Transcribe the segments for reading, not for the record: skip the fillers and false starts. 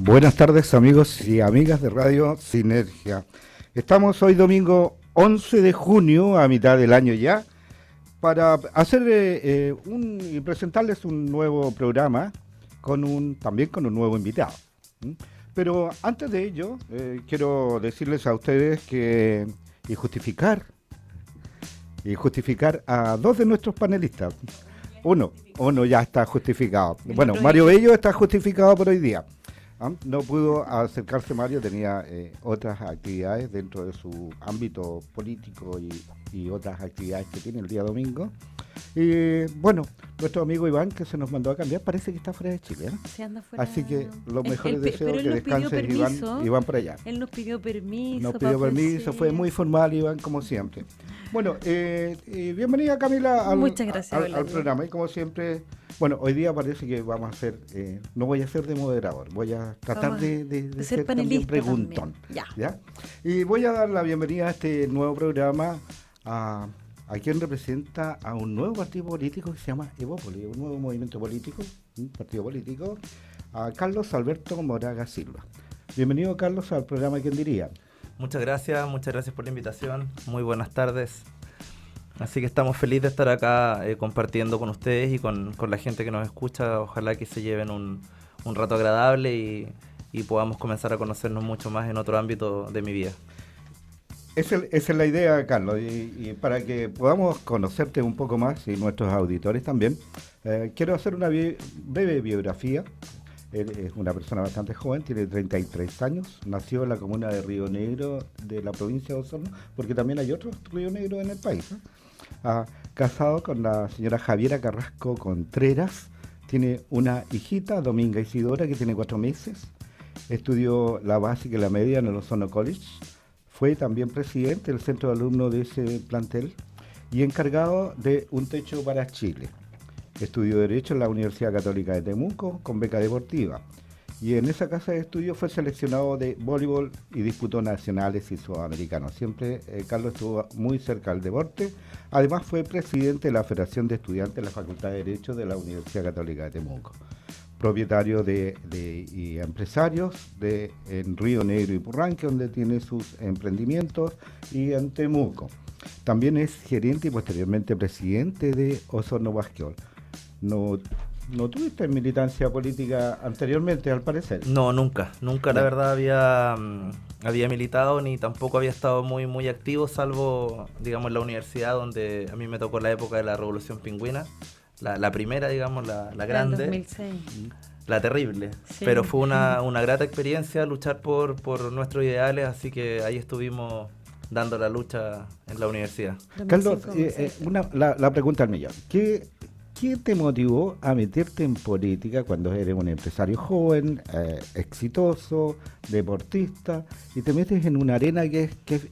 Buenas tardes amigos y amigas de Radio Sinergia. Estamos hoy domingo 11 de junio, a mitad del año ya, para hacer y presentarles un nuevo programa también con un nuevo invitado. Pero antes de ello, quiero decirles a ustedes y justificar a dos de nuestros panelistas. Uno ya está justificado. Bueno, Mario Bello está justificado por hoy día. No pudo acercarse Mario, tenía otras actividades dentro de su ámbito político y otras actividades que tiene el día domingo. Y bueno, nuestro amigo Iván, que se nos mandó a cambiar, parece que está fuera de Chile, ¿eh? Sí, anda fuera. Así que los mejores deseos, pero que descanse Iván por allá. Él nos pidió permiso. Nos pidió permiso, fue muy formal Iván, como siempre. Bueno, bienvenida Camila Muchas gracias, al programa. Y como siempre, bueno, hoy día parece que vamos a hacer, no voy a ser de moderador, voy a tratar de ser también preguntón. ¿Ya? Y voy a dar la bienvenida a este nuevo programa a quien representa a un nuevo partido político que se llama Evópolis, un nuevo movimiento político, un partido político, a Carlos Alberto Moraga Silva. Bienvenido, Carlos, al programa ¿Quién diría? Muchas gracias por la invitación, muy buenas tardes. Así que estamos felices de estar acá compartiendo con ustedes y con la gente que nos escucha. Ojalá que se lleven un rato agradable y podamos comenzar a conocernos mucho más en otro ámbito de mi vida. Esa es la idea, Carlos, y para que podamos conocerte un poco más y nuestros auditores también, quiero hacer una breve biografía. Él es una persona bastante joven, tiene 33 años, nació en la comuna de Río Negro de la provincia de Osorno, porque también hay otros Río Negro en el país. Casado con la señora Javiera Carrasco Contreras, tiene una hijita, Dominga Isidora, que tiene 4 meses, estudió la básica y la media en el Osorno College. Fue también presidente del centro de alumnos de ese plantel y encargado de Un Techo para Chile. Estudió Derecho en la Universidad Católica de Temuco con beca deportiva. Y en esa casa de estudios fue seleccionado de voleibol y disputó nacionales y sudamericanos. Siempre Carlos estuvo muy cerca del deporte. Además fue presidente de la Federación de Estudiantes de la Facultad de Derecho de la Universidad Católica de Temuco. Propietario y empresarios en Río Negro y Purranque, donde tiene sus emprendimientos, y en Temuco. También es gerente y posteriormente presidente de Osorno Basqueol. ¿No tuviste militancia política anteriormente, al parecer? No, nunca la verdad había militado ni tampoco había estado muy activo, salvo, digamos, en la universidad, donde a mí me tocó la época de la Revolución Pingüina. La primera, digamos, la grande. En 2006. La terrible. Sí. Pero fue una grata experiencia luchar por nuestros ideales, así que ahí estuvimos dando la lucha en la universidad. Carlos, la pregunta al millón. ¿Qué te motivó a meterte en política cuando eres un empresario joven, exitoso, deportista, y te metes en una arena que es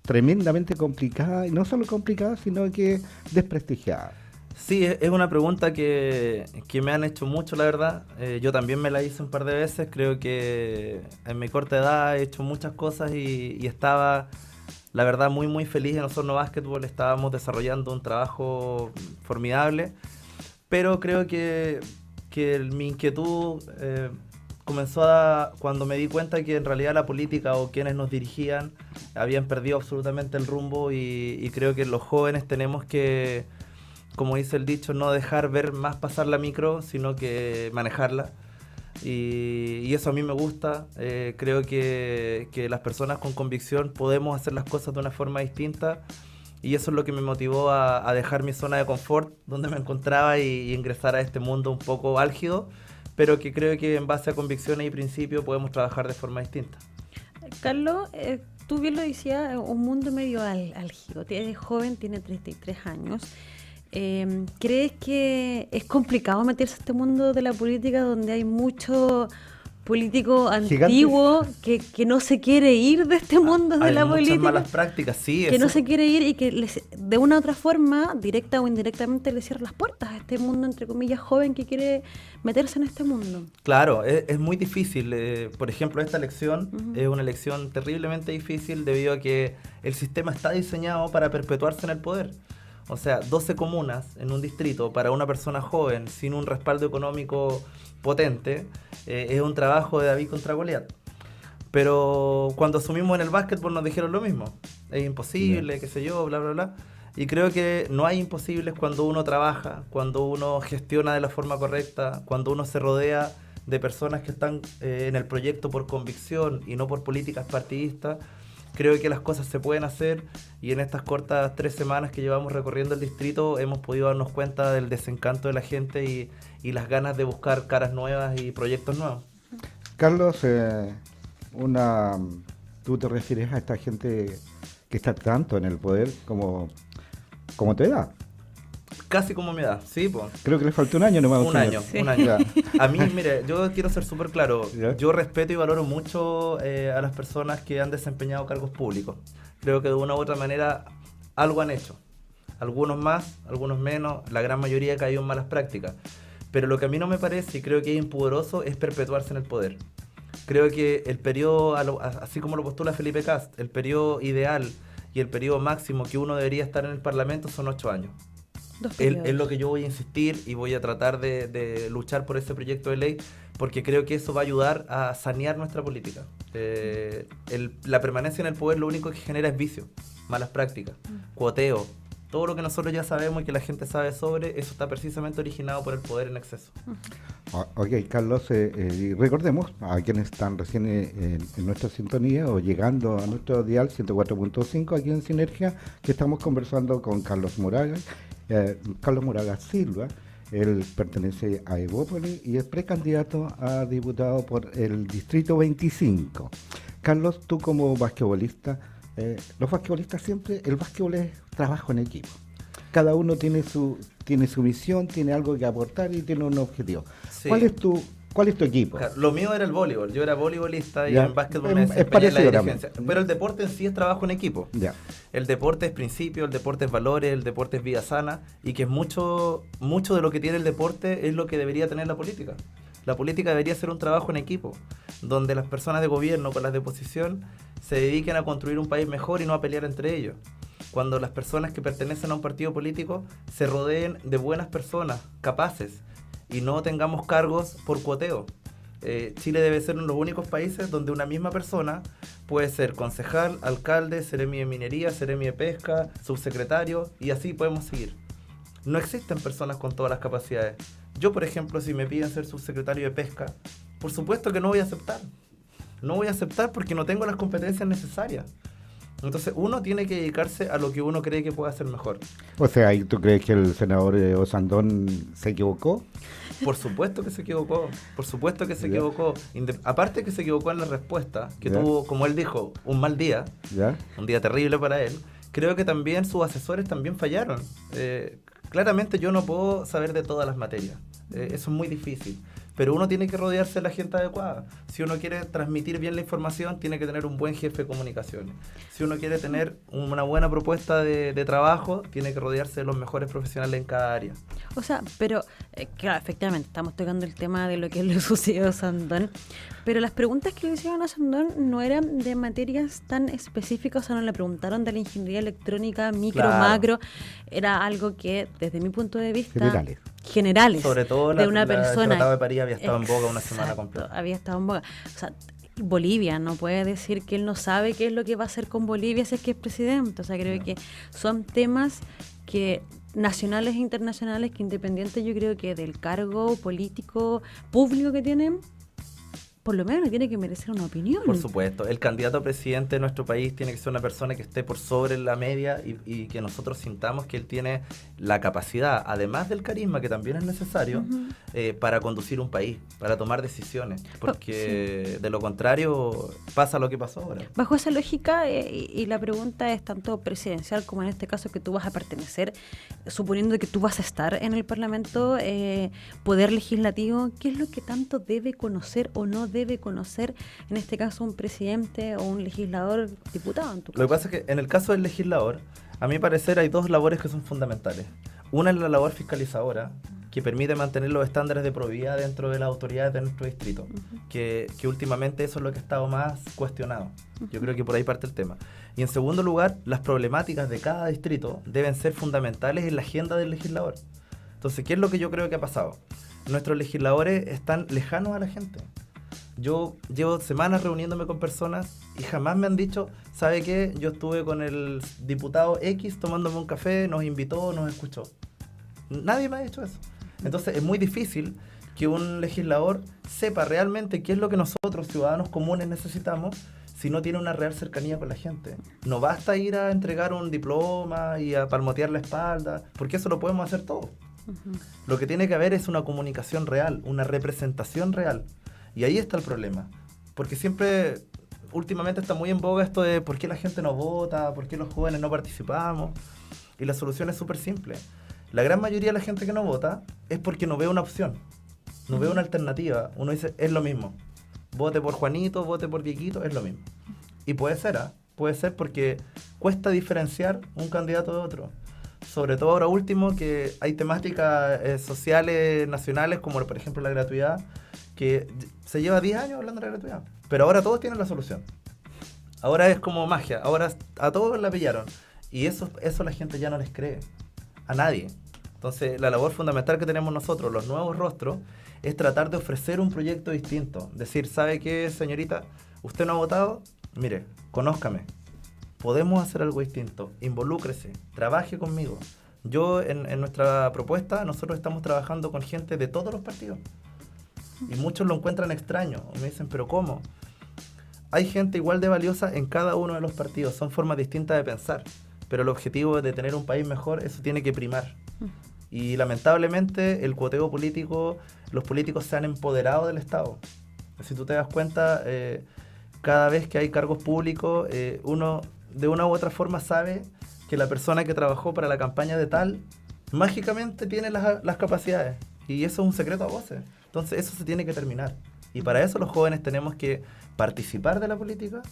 tremendamente complicada, y no solo complicada, sino que desprestigiada? Sí, es una pregunta que me han hecho mucho, la verdad. Yo también me la hice un par de veces. Creo que en mi corta edad he hecho muchas cosas y estaba, la verdad, muy feliz en Osorno Básquetbol. Estábamos desarrollando un trabajo formidable, pero creo que mi inquietud comenzó cuando me di cuenta que en realidad la política o quienes nos dirigían habían perdido absolutamente el rumbo y creo que los jóvenes tenemos que, como dice el dicho, no dejar ver más pasar la micro, sino que manejarla. Y eso a mí me gusta. Creo que las personas con convicción podemos hacer las cosas de una forma distinta. Y eso es lo que me motivó a dejar mi zona de confort, donde me encontraba, y ingresar a este mundo un poco álgido, pero que creo que en base a convicciones y principios podemos trabajar de forma distinta. Carlos, tú bien lo decías, un mundo medio álgido. Eres joven, tiene 33 años. ¿Crees que es complicado meterse a este mundo de la política donde hay mucho político antiguo que no se quiere ir de este mundo de la política? Hay muchas malas prácticas, sí. Que no se quiere ir y que de una u otra forma, directa o indirectamente, le cierra las puertas a este mundo, entre comillas, joven que quiere meterse en este mundo. Claro, es muy difícil. Por ejemplo, esta elección es una elección terriblemente difícil debido a que el sistema está diseñado para perpetuarse en el poder. O sea, 12 comunas en un distrito para una persona joven sin un respaldo económico potente, es un trabajo de David contra Goliat. Pero cuando asumimos en el básquetbol nos dijeron lo mismo. Es imposible, qué sé yo, bla, bla, bla. Y creo que no hay imposibles cuando uno trabaja, cuando uno gestiona de la forma correcta, cuando uno se rodea de personas que están en el proyecto por convicción y no por políticas partidistas. Creo que las cosas se pueden hacer y en estas cortas 3 semanas que llevamos recorriendo el distrito hemos podido darnos cuenta del desencanto de la gente y las ganas de buscar caras nuevas y proyectos nuevos. Carlos, tú te refieres a esta gente que está tanto en el poder como tu edad. Casi como mi edad, sí, pues. Creo que le faltó un año nomás. Un año. Ya. A mí, mire, yo quiero ser súper claro. ¿Ya? Yo respeto y valoro mucho a las personas que han desempeñado cargos públicos. Creo que de una u otra manera algo han hecho. Algunos más, algunos menos, la gran mayoría ha caído en malas prácticas. Pero lo que a mí no me parece y creo que es impudoroso es perpetuarse en el poder. Creo que el periodo, así como lo postula Felipe Kast, el periodo ideal y el periodo máximo que uno debería estar en el Parlamento son 8 años. Es lo que yo voy a insistir y voy a tratar de luchar por ese proyecto de ley porque creo que eso va a ayudar a sanear nuestra política. La permanencia en el poder lo único que genera es vicio, malas prácticas, cuoteo. Todo lo que nosotros ya sabemos y que la gente sabe sobre, eso está precisamente originado por el poder en exceso. Ok, Carlos, recordemos a quienes están recién en nuestra sintonía o llegando a nuestro dial 104.5 aquí en Sinergia, que estamos conversando con Carlos Moraga Silva. Él pertenece a Evópolis y es precandidato a diputado por el Distrito 25. Carlos, tú como basquetbolista, los basquetbolistas siempre, el basquetbol es trabajo en equipo. Cada uno tiene su misión, tiene algo que aportar y tiene un objetivo. Sí. ¿Cuál es tu equipo? Claro, lo mío era el voleibol, yo era voleibolista y Ya. en básquetbol me Es desempeñé en la parecido dirigencia. también. Pero el deporte en sí es trabajo en equipo. Ya. El deporte es principio, el deporte es valores, el deporte es vida sana y que mucho de lo que tiene el deporte es lo que debería tener la política. La política debería ser un trabajo en equipo, donde las personas de gobierno con las de oposición se dediquen a construir un país mejor y no a pelear entre ellos. Cuando las personas que pertenecen a un partido político se rodeen de buenas personas, capaces, y no tengamos cargos por cuoteo. Chile debe ser uno de los únicos países donde una misma persona puede ser concejal, alcalde, seremi de minería, seremi de pesca, subsecretario, y así podemos seguir. No existen personas con todas las capacidades. Yo, por ejemplo, si me piden ser subsecretario de pesca, por supuesto que no voy a aceptar. No voy a aceptar porque no tengo las competencias necesarias. Entonces, uno tiene que dedicarse a lo que uno cree que puede hacer mejor. O sea, ¿y tú crees que el senador Osandón se equivocó? Por supuesto que se equivocó. Por supuesto que se equivocó. Aparte que se equivocó en la respuesta, que tuvo, como él dijo, un mal día, ¿Ya? un día terrible para él. Creo que también sus asesores también fallaron. Claramente yo no puedo saber de todas las materias. Eso es muy difícil. Pero uno tiene que rodearse de la gente adecuada. Si uno quiere transmitir bien la información, tiene que tener un buen jefe de comunicaciones. Si uno quiere tener una buena propuesta de trabajo, tiene que rodearse de los mejores profesionales en cada área. O sea, pero, claro, efectivamente, estamos tocando el tema de lo que le sucedió a Sandón, pero las preguntas que le hicieron a Sandón no eran de materias tan específicas, o sea, no le preguntaron de la ingeniería electrónica, micro, Claro. macro, era algo que, desde mi punto de vista... Generales. Sobre todo de una el persona. Tratado de París había estado en boga una semana Exacto, completa. había estado en boga. O sea, Bolivia no puede decir que él no sabe qué es lo que va a hacer con Bolivia si es que es presidente. O sea, creo que son temas que nacionales e internacionales que, independiente, yo creo que del cargo político público que tienen, por lo menos tiene que merecer una opinión. Por supuesto, el candidato a presidente de nuestro país tiene que ser una persona que esté por sobre la media y que nosotros sintamos que él tiene la capacidad, además del carisma que también es necesario, para conducir un país, para tomar decisiones, porque de lo contrario pasa lo que pasó ahora. Bajo esa lógica, y la pregunta es tanto presidencial como en este caso que tú vas a pertenecer, suponiendo que tú vas a estar en el Parlamento, poder legislativo, ¿qué es lo que tanto debe conocer o no debe conocer, en este caso, un presidente o un legislador, diputado en tu caso? Lo que pasa es que en el caso del legislador, a mi parecer hay dos labores que son fundamentales. Una es la labor fiscalizadora, que permite mantener los estándares de probidad dentro de las autoridades de nuestro distrito, que últimamente eso es lo que ha estado más cuestionado. Yo creo que por ahí parte el tema. Y en segundo lugar, las problemáticas de cada distrito deben ser fundamentales en la agenda del legislador. Entonces, ¿qué es lo que yo creo que ha pasado? nuestros legisladores están lejanos a la gente. Yo llevo semanas reuniéndome con personas y jamás me han dicho, ¿sabe qué? Yo estuve con el diputado X tomándome un café, nos invitó, nos escuchó. Nadie me ha dicho eso. Entonces es muy difícil que un legislador sepa realmente qué es lo que nosotros, ciudadanos comunes, necesitamos si no tiene una real cercanía con la gente. No basta ir a entregar un diploma y a palmotear la espalda, porque eso lo podemos hacer todos. Lo que tiene que haber es una comunicación real, una representación real. Y ahí está el problema. Porque siempre, últimamente está muy en boga esto de por qué la gente no vota, por qué los jóvenes no participamos. Y la solución es súper simple. La gran mayoría de la gente que no vota es porque no ve una opción, no ve una alternativa. Uno dice, es lo mismo. Vote por Juanito, vote por Dieguito, es lo mismo. Y puede ser, puede ser porque cuesta diferenciar un candidato de otro. Sobre todo ahora último, que hay temáticas sociales, nacionales, como por ejemplo la gratuidad, que se lleva 10 años hablando de la gratuidad. Pero ahora todos tienen la solución. Ahora es como magia, ahora a todos la pillaron. Y eso la gente ya no les cree, a nadie. Entonces la labor fundamental que tenemos nosotros, los nuevos rostros, es tratar de ofrecer un proyecto distinto. Decir, ¿sabe qué, señorita? ¿Usted no ha votado? Mire, conózcame. Podemos hacer algo distinto. Involúcrese. Trabaje conmigo. Yo, en nuestra propuesta, nosotros estamos trabajando con gente de todos los partidos. Y muchos lo encuentran extraño. Me dicen, ¿pero cómo? Hay gente igual de valiosa en cada uno de los partidos. Son formas distintas de pensar. Pero el objetivo de tener un país mejor, eso tiene que primar. Y lamentablemente el cuoteo político, los políticos se han empoderado del Estado. Si tú te das cuenta, cada vez que hay cargos públicos, uno de una u otra forma sabe que la persona que trabajó para la campaña de tal, mágicamente tiene las capacidades. Y eso es un secreto a voces. Entonces eso se tiene que terminar. Y para eso los jóvenes tenemos que participar de la política,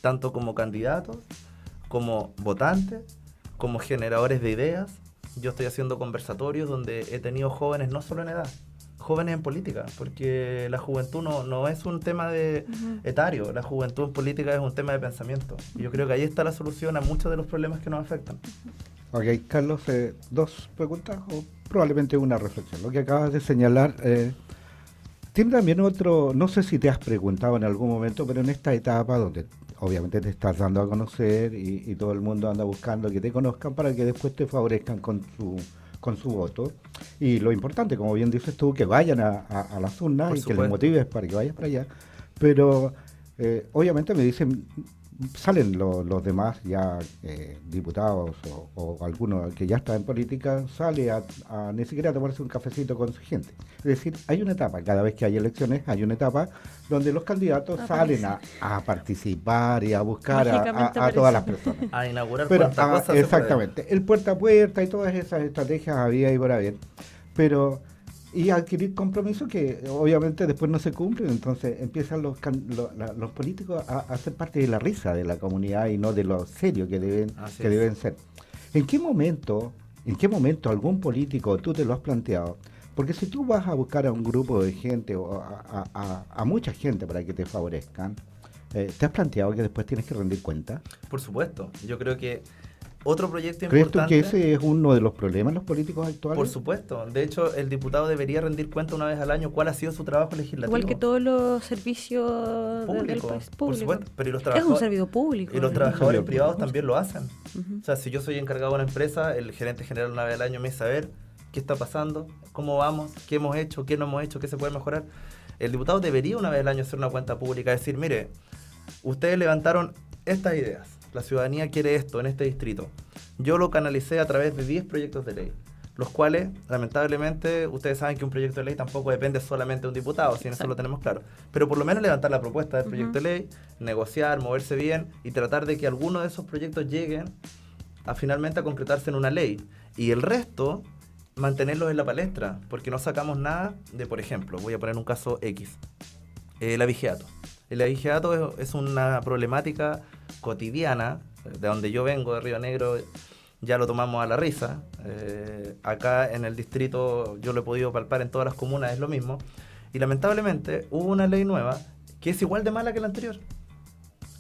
tanto como candidatos, como votantes, como generadores de ideas. Yo estoy haciendo conversatorios donde he tenido jóvenes no solo en edad, jóvenes en política, porque la juventud no es un tema de etario, la juventud en política es un tema de pensamiento. Y yo creo que ahí está la solución a muchos de los problemas que nos afectan. Ok, Carlos, dos preguntas o probablemente una reflexión. Lo que acabas de señalar tiene también otro, no sé si te has preguntado en algún momento, pero en esta etapa donde obviamente te estás dando a conocer y todo el mundo anda buscando que te conozcan para que después te favorezcan con su voto. Y lo importante, como bien dices tú, que vayan a las urnas Por y supuesto. que les motives para que vayas para allá. Pero obviamente me dicen, salen los demás ya diputados o algunos que ya están en política, sale a ni siquiera a tomarse un cafecito con su gente. Es decir, hay una etapa, cada vez que hay elecciones, hay una etapa donde los candidatos salen a participar y a buscar a todas las personas. A inaugurar Pero, cuántas cosas se exactamente, el puerta a puerta y todas esas estrategias había y por haber, pero y adquirir compromisos que obviamente después no se cumplen, entonces empiezan los políticos a ser parte de la risa de la comunidad y no de lo serio que deben ser. ¿En qué momento algún político, tú te lo has planteado? Porque si tú vas a buscar a un grupo de gente o a mucha gente para que te favorezcan, ¿te has planteado que después tienes que rendir cuenta? Por supuesto, yo creo que otro proyecto ¿Crees importante... tú que ese es uno de los problemas en los políticos actuales? Por supuesto. De hecho, el diputado debería rendir cuenta una vez al año cuál ha sido su trabajo legislativo. Igual que todos los servicios del país Por público. supuesto. Pero y los Es un servicio público. Y los ¿no? trabajadores Servicio privados público. también lo hacen. O sea, si yo soy encargado de una empresa, el gerente general una vez al año me dice, a ver, ¿qué está pasando? ¿Cómo vamos? ¿Qué hemos hecho? ¿Qué no hemos hecho? ¿Qué se puede mejorar? El diputado debería una vez al año hacer una cuenta pública, decir, mire, ustedes levantaron estas ideas, la ciudadanía quiere esto en este distrito. Yo lo canalicé a través de 10 proyectos de ley, los cuales, lamentablemente, ustedes saben que un proyecto de ley tampoco depende solamente de un diputado, si eso lo tenemos claro. Pero por lo menos levantar la propuesta del proyecto de ley, negociar, moverse bien y tratar de que alguno de esos proyectos lleguen finalmente a concretarse en una ley. Y el resto, mantenerlos en la palestra, porque no sacamos nada de, por ejemplo, voy a poner un caso X, el abigeato. El abigeato es una problemática cotidiana, de donde yo vengo, de Río Negro, ya lo tomamos a la risa. Acá en el distrito yo lo he podido palpar en todas las comunas, es lo mismo. Y lamentablemente hubo una ley nueva que es igual de mala que la anterior.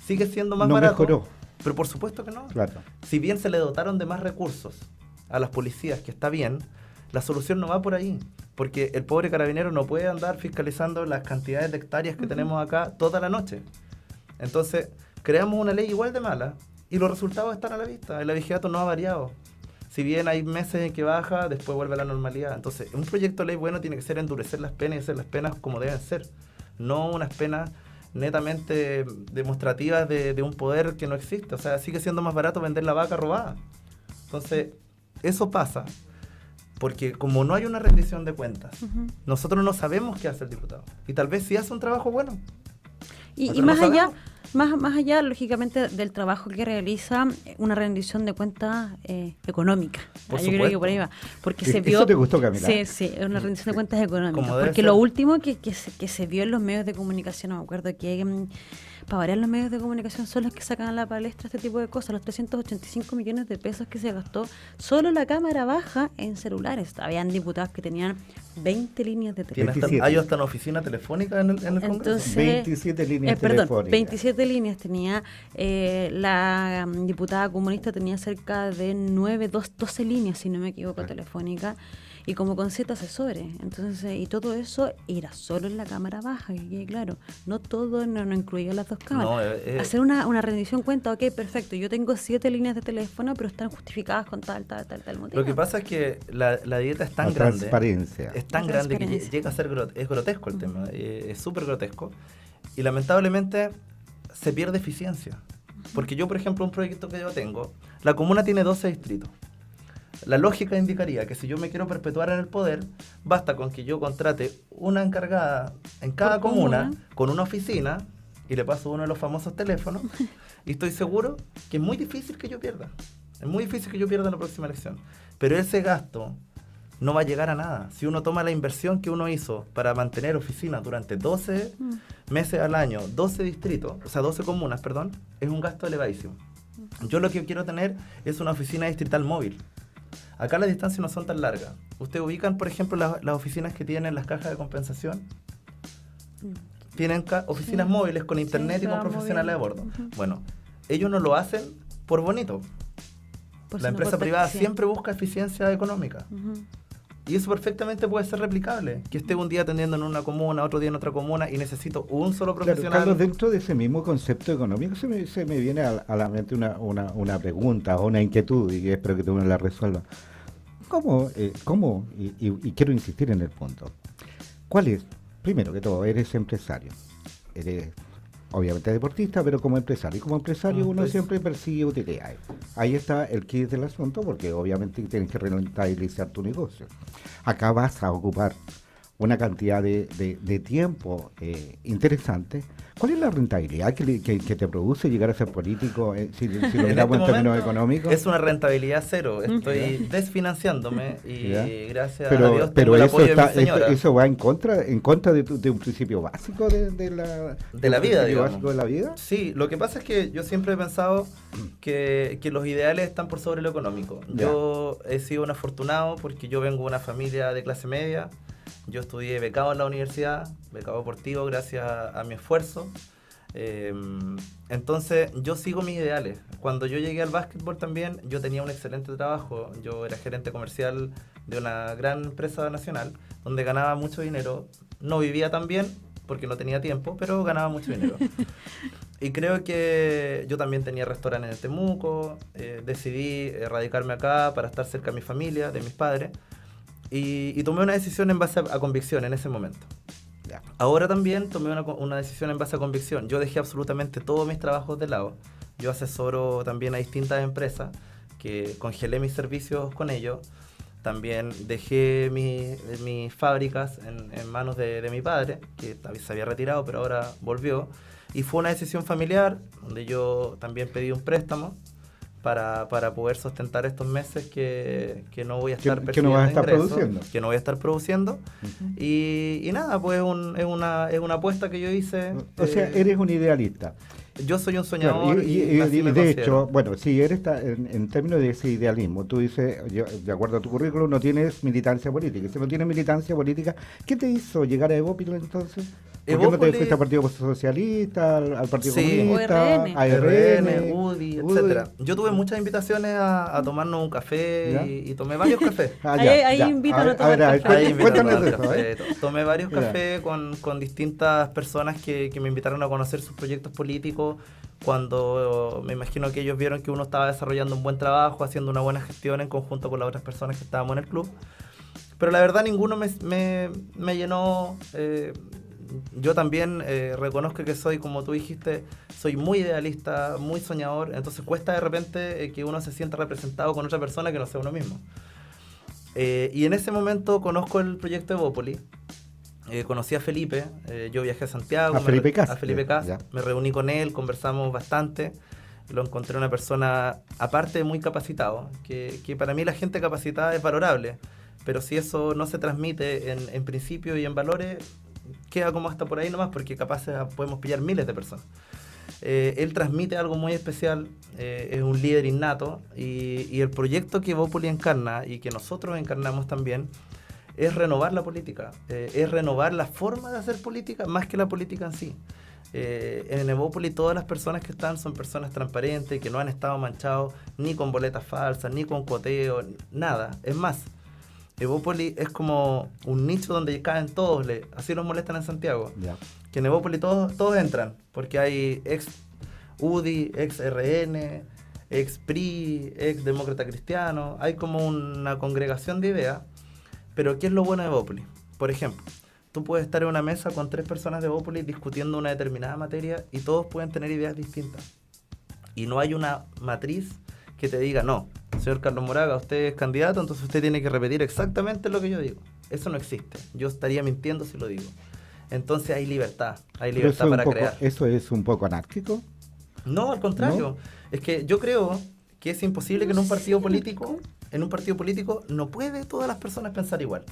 Sigue siendo más barato. No mejoró. Pero por supuesto que no. Claro. Si bien se le dotaron de más recursos a las policías, que está bien, la solución no va por ahí. porque el pobre carabinero no puede andar fiscalizando las cantidades de hectáreas que tenemos acá toda la noche. Entonces, creamos una ley igual de mala y los resultados están a la vista. El abigeato no ha variado. Si bien hay meses en que baja, después vuelve a la normalidad. Entonces, un proyecto de ley bueno tiene que ser endurecer las penas y hacer las penas como deben ser. No unas penas netamente demostrativas de un poder que no existe. O sea, sigue siendo más barato vender la vaca robada. Entonces, eso pasa porque como no hay una rendición de cuentas, nosotros no sabemos qué hace el diputado. Y tal vez sí hace un trabajo bueno. Y más allá, más allá, lógicamente, del trabajo que realiza, una rendición de cuentas económica. Por Yo creo que por ahí va. Porque se vio, ¿Eso te gustó, Camila? Sí, una rendición de cuentas económica. Como debe Porque ser. lo último que se vio en los medios de comunicación, no me acuerdo que para variar los medios de comunicación son los que sacan a la palestra este tipo de cosas. Los 385 millones de pesos que se gastó solo la Cámara Baja en celulares. Habían diputados que tenían 20 líneas de teléfono. Hay hasta una oficina telefónica en el Congreso. Entonces, 27 líneas perdón, telefónicas. 27 líneas tenía. La diputada comunista tenía cerca de 12 líneas, si no me equivoco, telefónicas. Y como con 7 asesores. Entonces, y todo eso era solo en la Cámara Baja. Y claro, no todo, no incluía las dos cámaras. Hacer una rendición cuenta, ok, perfecto, yo tengo 7 líneas de teléfono, pero están justificadas con tal motivo. Lo que pasa es que la dieta es tan La grande. transparencia. Es tan grande que llega a ser es grotesco el tema. Es súper grotesco. Y lamentablemente se pierde eficiencia. Porque yo, por ejemplo, un proyecto que yo tengo, la comuna tiene 12 distritos. La lógica indicaría que si yo me quiero perpetuar en el poder, basta con que yo contrate una encargada en cada comuna con una oficina y le paso uno de los famosos teléfonos y estoy seguro que es muy difícil que yo pierda. Es muy difícil que yo pierda en la próxima elección. Pero ese gasto no va a llegar a nada. Si uno toma la inversión que uno hizo para mantener oficinas durante 12 meses al año, 12 distritos, o sea, 12 comunas, perdón, es un gasto elevadísimo. Yo lo que quiero tener es una oficina distrital móvil. Acá las distancias no son tan largas. ¿Ustedes ubican, por ejemplo, las oficinas que tienen las cajas de compensación? Tienen oficinas móviles con internet y con profesionales a bordo. Bueno, ellos no lo hacen por bonito. La empresa privada siempre busca eficiencia económica. Y eso perfectamente puede ser replicable. Que esté un día atendiendo en una comuna, otro día en otra comuna y necesito un solo profesional. Claro, Carlos, dentro de ese mismo concepto económico se me viene a la mente una pregunta o una inquietud y espero que tú me la resuelvas. ¿Cómo? Y quiero insistir en el punto. ¿Cuál es? Primero que todo, eres empresario. Eres obviamente deportista, pero como empresario. Y como empresario uno siempre persigue utilidades. Ahí está el kit del asunto, porque obviamente tienes que rentabilizar tu negocio. Acá vas a ocupar una cantidad de tiempo interesante. ¿Cuál es la rentabilidad que te produce llegar a ser político, si lo miramos en términos económicos? Es una rentabilidad cero. Estoy desfinanciándome y gracias a Dios pero tengo el eso apoyo de mi señora. eso va en contra de un principio básico de la vida, digamos. Básico de la vida. Sí, lo que pasa es que yo siempre he pensado que los ideales están por sobre lo económico. Yo he sido un afortunado porque yo vengo de una familia de clase media. Yo estudié becado en la universidad, becado deportivo gracias a mi esfuerzo. Entonces yo sigo mis ideales. Cuando yo llegué al básquetbol también, yo tenía un excelente trabajo. Yo era gerente comercial de una gran empresa nacional donde ganaba mucho dinero. No vivía tan bien porque no tenía tiempo, pero ganaba mucho dinero. Y creo que yo también tenía restaurante en Temuco. Decidí radicarme acá para estar cerca de mi familia, de mis padres. Y tomé una decisión en base a convicción en ese momento. Ahora también tomé una decisión en base a convicción. Yo dejé absolutamente todos mis trabajos de lado. Yo asesoro también a distintas empresas que congelé mis servicios con ellos. También dejé mis fábricas en manos de mi padre, que se había retirado, pero ahora volvió. Y fue una decisión familiar, donde yo también pedí un préstamo para poder sustentar estos meses que no voy a estar que no vas a estar ingresos, produciendo. que no voy a estar produciendo. Y nada, pues es una apuesta que yo hice. O sea, eres un idealista. Yo soy un soñador. Claro, y así me de considero. hecho, bueno, si eres en términos de ese idealismo, tú dices, de acuerdo a tu currículum, no tienes militancia política. Si no tienes militancia política, ¿qué te hizo llegar a Evópilo entonces? ¿Por qué no te Evópolis- fuiste al Partido Socialista, al Partido Sí. Comunista, O RN. a RN, UDI, UDI, etcétera. Yo tuve muchas invitaciones a tomarnos un café ¿Ya? y tomé varios cafés. Ahí invitan a tomar café. Ahí invitaron Cuéntanos al de eso, café. ¿eh? Tomé varios Ya. cafés con distintas personas que me invitaron a conocer sus proyectos políticos cuando me imagino que ellos vieron que uno estaba desarrollando un buen trabajo, haciendo una buena gestión en conjunto con las otras personas que estábamos en el club. Pero la verdad ninguno me llenó. Yo también reconozco que soy, como tú dijiste, soy muy idealista, muy soñador, entonces cuesta de repente que uno se sienta representado con otra persona que no sea uno mismo. Y en ese momento conozco el proyecto Evópolis, conocí a Felipe, yo viajé a Santiago, A Felipe Cas. a Felipe Cas, Ya. me reuní con él, conversamos bastante, lo encontré una persona aparte muy capacitado, que para mí la gente capacitada es valorable, pero si eso no se transmite en principio y en valores, queda como hasta por ahí nomás, porque capaz podemos pillar miles de personas. Él transmite algo muy especial, es un líder innato, y el proyecto que Evópolis encarna y que nosotros encarnamos también es renovar la política, es renovar la forma de hacer política más que la política en sí. En Evópolis todas las personas que están son personas transparentes, que no han estado manchados ni con boletas falsas, ni con cuoteo, nada. Es más, Evópolis es como un nicho donde caen todos, así nos molestan en Santiago. Ya. Que en Evópolis todos entran, porque hay ex UDI, ex RN, ex PRI, ex Demócrata Cristiano, hay como una congregación de ideas, pero ¿qué es lo bueno de Evópolis? Por ejemplo, tú puedes estar en una mesa con 3 personas de Evópolis discutiendo una determinada materia y todos pueden tener ideas distintas. Y no hay una matriz que te diga, no, señor Carlos Moraga, usted es candidato, entonces usted tiene que repetir exactamente lo que yo digo. Eso no existe. Yo estaría mintiendo si lo digo. Entonces hay libertad Pero libertad para crear. ¿Eso es un poco anárquico? No, al contrario. Es que yo creo que es imposible que en un partido político, no puede todas las personas pensar igual.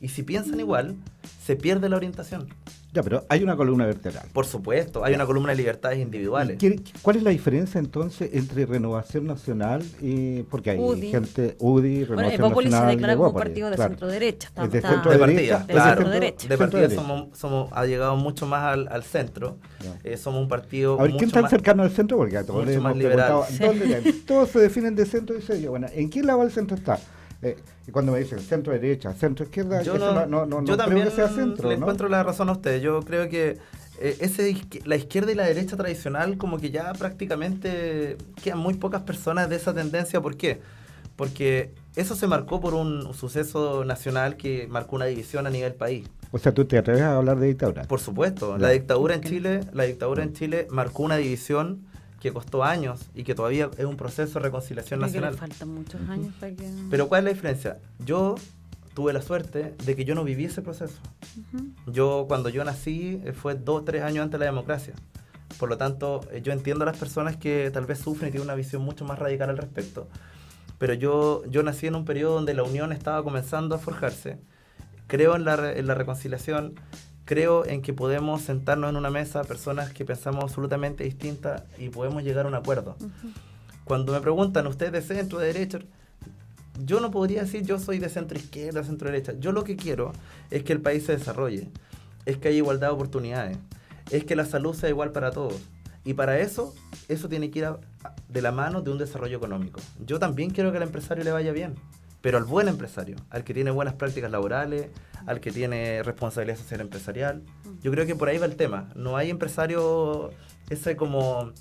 Y si piensan igual, se pierde la orientación. Ya, pero hay una columna vertebral. Por supuesto, hay una columna de libertades individuales. ¿Cuál es la diferencia entonces entre Renovación Nacional y... porque hay UDI. gente UDI, Bueno, Renovación Evópolis se Nacional... declara y como un Evópolis, partido de claro. centro-derecha. Es de Está- centro De derecha. partida, de claro. centro-derecha. De Centro partida derecha. ha llegado mucho más al centro. Ya. Somos un partido A ver, ¿quién mucho está más... cercano al centro? Porque a todos mucho les más hemos liberal. preguntado, ¿dónde? Todos se definen de centro y dice yo, bueno, ¿en qué lado del centro está? Y cuando me dicen centro derecha, centro izquierda, Yo eso no yo creo también que sea centro, le ¿no? encuentro la razón a usted. Yo creo que la izquierda y la derecha tradicional como que ya prácticamente quedan muy pocas personas de esa tendencia. ¿Por qué? Porque eso se marcó por un suceso nacional que marcó una división a nivel país. O sea, ¿tú te atreves a hablar de dictadura? Por supuesto, Ya. la dictadura en Chile marcó una división que costó años y que todavía es un proceso de reconciliación Creo que le nacional. faltan muchos años para que... Pero ¿cuál es la diferencia? Yo tuve la suerte de que yo no viví ese proceso. Cuando yo nací, fue 2 o 3 años antes de la democracia. Por lo tanto, yo entiendo a las personas que tal vez sufren y tienen una visión mucho más radical al respecto. Pero yo nací en un periodo donde la unión estaba comenzando a forjarse. Creo en la reconciliación, creo en que podemos sentarnos en una mesa personas que pensamos absolutamente distintas y podemos llegar a un acuerdo. Cuando me preguntan, ¿usted es de centro, de derecha? Yo no podría decir yo soy de centro izquierda, centro derecha. Yo lo que quiero es que el país se desarrolle, es que haya igualdad de oportunidades, es que la salud sea igual para todos. Y para eso tiene que ir de la mano de un desarrollo económico. Yo también quiero que al empresario le vaya bien, pero al buen empresario, al que tiene buenas prácticas laborales, al que tiene responsabilidad social empresarial. Yo creo que por ahí va el tema. No hay empresario ese como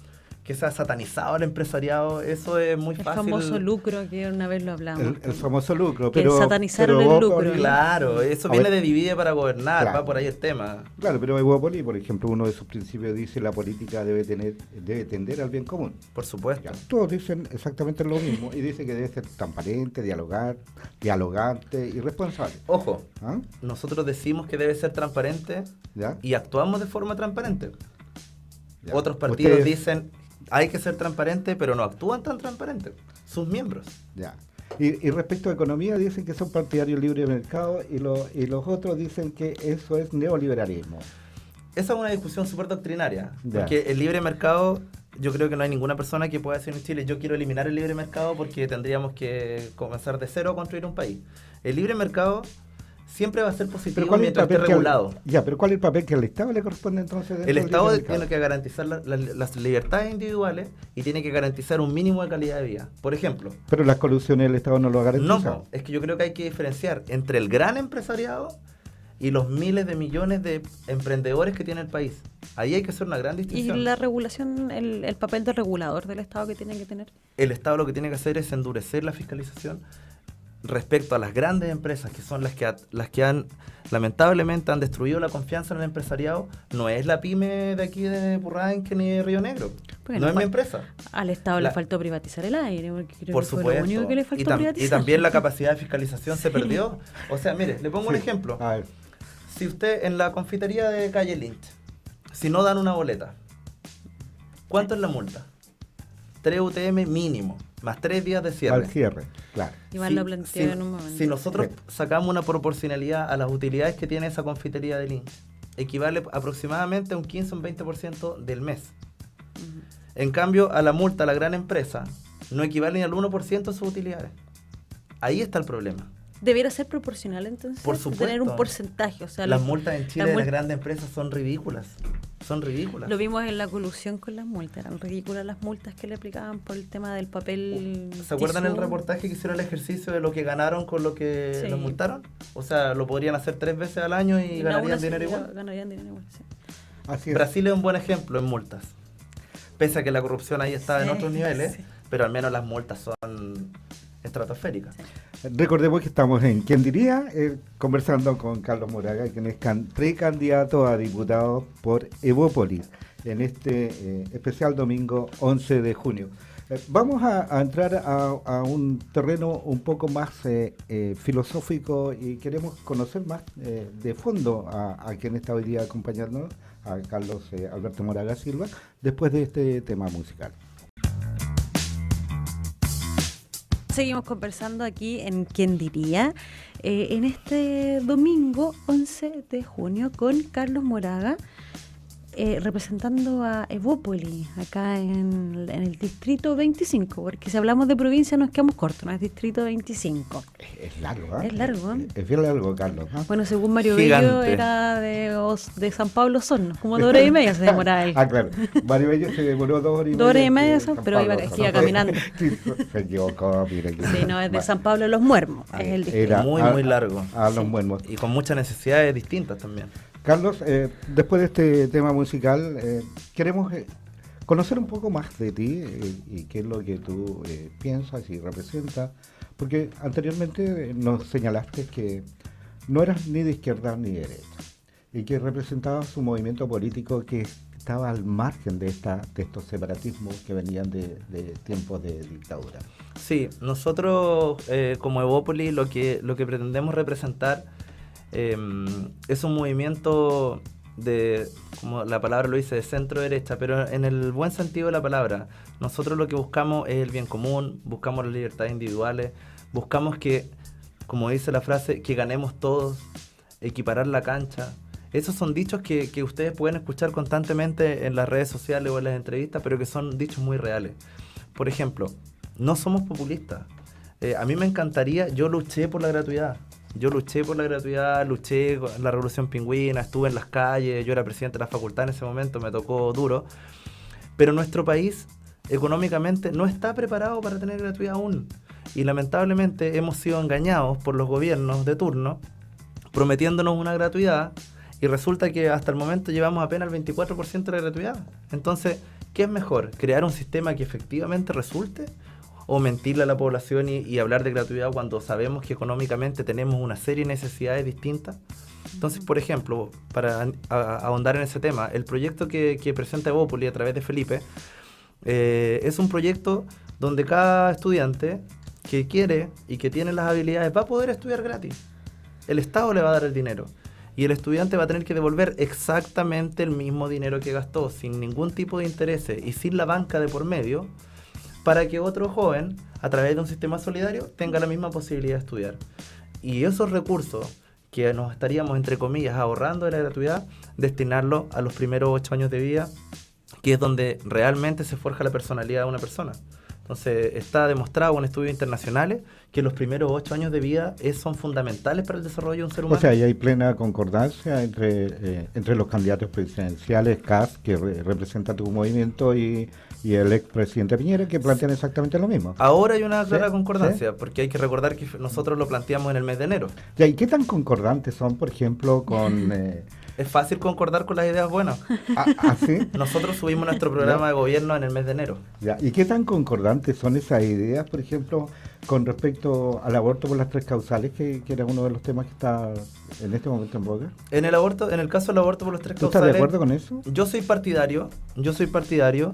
que sea satanizado el empresariado, eso es muy El fácil. famoso lucro que una vez lo hablamos. El famoso lucro, Que pero... satanizaron pero el Evópolis- lucro. Claro, eso A viene ver. de divide para gobernar, Claro. va por ahí el tema. Claro, pero Evópolis, por ejemplo, uno de sus principios dice la política debe tender al bien común. Por supuesto. Ya, todos dicen exactamente lo mismo y dicen que debe ser transparente, dialogante y responsable. Ojo, ¿Ah? nosotros decimos que debe ser transparente ¿Ya? y actuamos de forma transparente. Ya. Otros partidos Ustedes- dicen hay que ser transparente, pero no actúan tan transparente. Sus miembros. Ya. Y respecto a economía, dicen que son partidarios del libre mercado y los otros dicen que eso es neoliberalismo. Esa es una discusión súper doctrinaria. Ya. Porque el libre mercado, yo creo que no hay ninguna persona que pueda decir en Chile, yo quiero eliminar el libre mercado porque tendríamos que comenzar de cero a construir un país. El libre mercado siempre va a ser Pero positivo ¿cuál es el mientras esté papel que regulado. pero ¿cuál es el papel que al Estado le corresponde entonces? dentro El del Estado libre mercado? tiene que garantizar las libertades individuales y tiene que garantizar un mínimo de calidad de vida. Por ejemplo, Pero las colusiones del Estado no lo garantizan. no, es que yo creo que hay que diferenciar entre el gran empresariado y los miles de millones de emprendedores que tiene el país. Ahí hay que hacer una gran Y distinción. la regulación, el papel de regulador del Estado que tiene que tener. El Estado lo que tiene que hacer es endurecer la fiscalización respecto a las grandes empresas, que son las que han lamentablemente han destruido la confianza en el empresariado. No es la pyme de aquí de Purranque ni de Río Negro. Porque no no es mi fal- empresa. Al Estado le faltó privatizar el aire, porque creo Por que fue supuesto. lo único que le faltó y privatizar. también la capacidad de fiscalización se perdió. O sea, mire, le pongo un Sí. ejemplo. A ver, Si usted en la confitería de calle Lynch, si no dan una boleta, ¿cuánto es la multa? 3 UTM mínimo, más 3 días de cierre. al cierre, claro. Igual lo planteo en un momento. Si nosotros Sí. sacamos una proporcionalidad a las utilidades que tiene esa confitería de Lynch, equivale aproximadamente a un 15 o un 20% del mes. Ujú. En cambio, a la multa a la gran empresa no equivale ni al 1% de sus utilidades. Ahí está el problema. Debiera ser proporcional entonces. Por supuesto. Tener un porcentaje. O sea, Las lo- multas en Chile las de las mul- grandes empresas son ridículas. Son ridículas. Lo vimos en la colusión con las multas. Eran ridículas las multas que le aplicaban por el tema del papel. ¿Se acuerdan el tisú? reportaje que hicieron el ejercicio de lo que ganaron con lo que Sí. los multaron? O sea, lo podrían hacer 3 veces al año y Y ganarían aún dinero así igual. Ganarían dinero igual, sí. Así es. Brasil es un buen ejemplo en multas. Pese a que la corrupción ahí está en Sí, otros niveles, sí. pero al menos las multas son estratosféricas. Sí. Recordemos que estamos en ¿Quién diría? Conversando con Carlos Moraga, quien es precandidato a diputado por Evópolis en este especial domingo 11 de junio. Vamos a entrar a un terreno un poco más filosófico y queremos conocer más de fondo a quien está hoy día acompañándonos, a Carlos Alberto Moraga Silva, después de este tema musical. Seguimos conversando aquí en ¿Quién diría? En este domingo 11 de junio con Carlos Moraga, representando a Evópolis, acá en el distrito 25, porque si hablamos de provincia nos quedamos cortos, no es distrito 25. Es largo, ¿eh? Es largo, ¿eh? Es bien largo, Carlos. ¿Ah? Bueno, según Mario Gigante. Bello era de San Pablo Son, como 2 horas y media se demoraba él. Ah, claro. Mario Bello se demoró 2 horas y media. 2 horas y media, en son, San pero Pablo, iba San- caminando. Sí, se equivocó, mira. Sí, no, es de San Pablo de los Muermos, es el distrito. Era Muy largo. A los buenos. Y con muchas necesidades distintas también. Carlos, después de este tema musical, queremos conocer un poco más de ti y qué es lo que tú piensas y representas, porque anteriormente nos señalaste que no eras ni de izquierda ni de derecha y que representabas un movimiento político que estaba al margen de estos separatismos que venían de tiempos de dictadura. Sí, nosotros como Evópolis lo que pretendemos representar es un movimiento de, como la palabra lo dice, de centro-derecha, pero en el buen sentido de la palabra. Nosotros lo que buscamos es el bien común, buscamos las libertades individuales, buscamos que, como dice la frase, que ganemos todos, equiparar la cancha. Esos son dichos que ustedes pueden escuchar constantemente en las redes sociales o en las entrevistas, pero que son dichos muy reales. Por ejemplo, no somos populistas. A mí me encantaría, yo luché por la gratuidad, luché con la Revolución Pingüina, estuve en las calles, yo era presidente de la facultad en ese momento, me tocó duro, pero nuestro país económicamente no está preparado para tener gratuidad aún. Y lamentablemente hemos sido engañados por los gobiernos de turno, prometiéndonos una gratuidad, y resulta que hasta el momento llevamos apenas el 24% de la gratuidad. Entonces, ¿qué es mejor? ¿Crear un sistema que efectivamente resulte? ¿O mentirle a la población y hablar de gratuidad cuando sabemos que económicamente tenemos una serie de necesidades distintas? Entonces, por ejemplo, para ahondar en ese tema, el proyecto que presenta Evópolis a través de Felipe es un proyecto donde cada estudiante que quiere y que tiene las habilidades va a poder estudiar gratis. El Estado le va a dar el dinero. Y el estudiante va a tener que devolver exactamente el mismo dinero que gastó, sin ningún tipo de intereses y sin la banca de por medio, para que otro joven, a través de un sistema solidario, tenga la misma posibilidad de estudiar. Y esos recursos que nos estaríamos, entre comillas, ahorrando de la gratuidad, destinarlo a los primeros 8 años de vida, que es donde realmente se forja la personalidad de una persona. Entonces, está demostrado en estudios internacionales que los primeros 8 años de vida son fundamentales para el desarrollo de un ser humano. O sea, y hay plena concordancia entre los candidatos presidenciales, Kast, que representa tu movimiento, y el expresidente Piñera, que plantean exactamente lo mismo. Ahora hay una clara ¿Sí? concordancia, ¿Sí? porque hay que recordar que nosotros lo planteamos en el mes de enero. Ya, ¿y qué tan concordantes son, por ejemplo, con... Es fácil concordar con las ideas buenas. ¿Así? Nosotros subimos nuestro programa de gobierno en el mes de enero. Ya, ¿y qué tan concordantes son esas ideas, por ejemplo, con respecto al aborto por las 3 causales, que era uno de los temas que está en este momento en boga? En el caso del aborto por los 3 ¿Tú causales... estás de acuerdo con eso? Yo soy partidario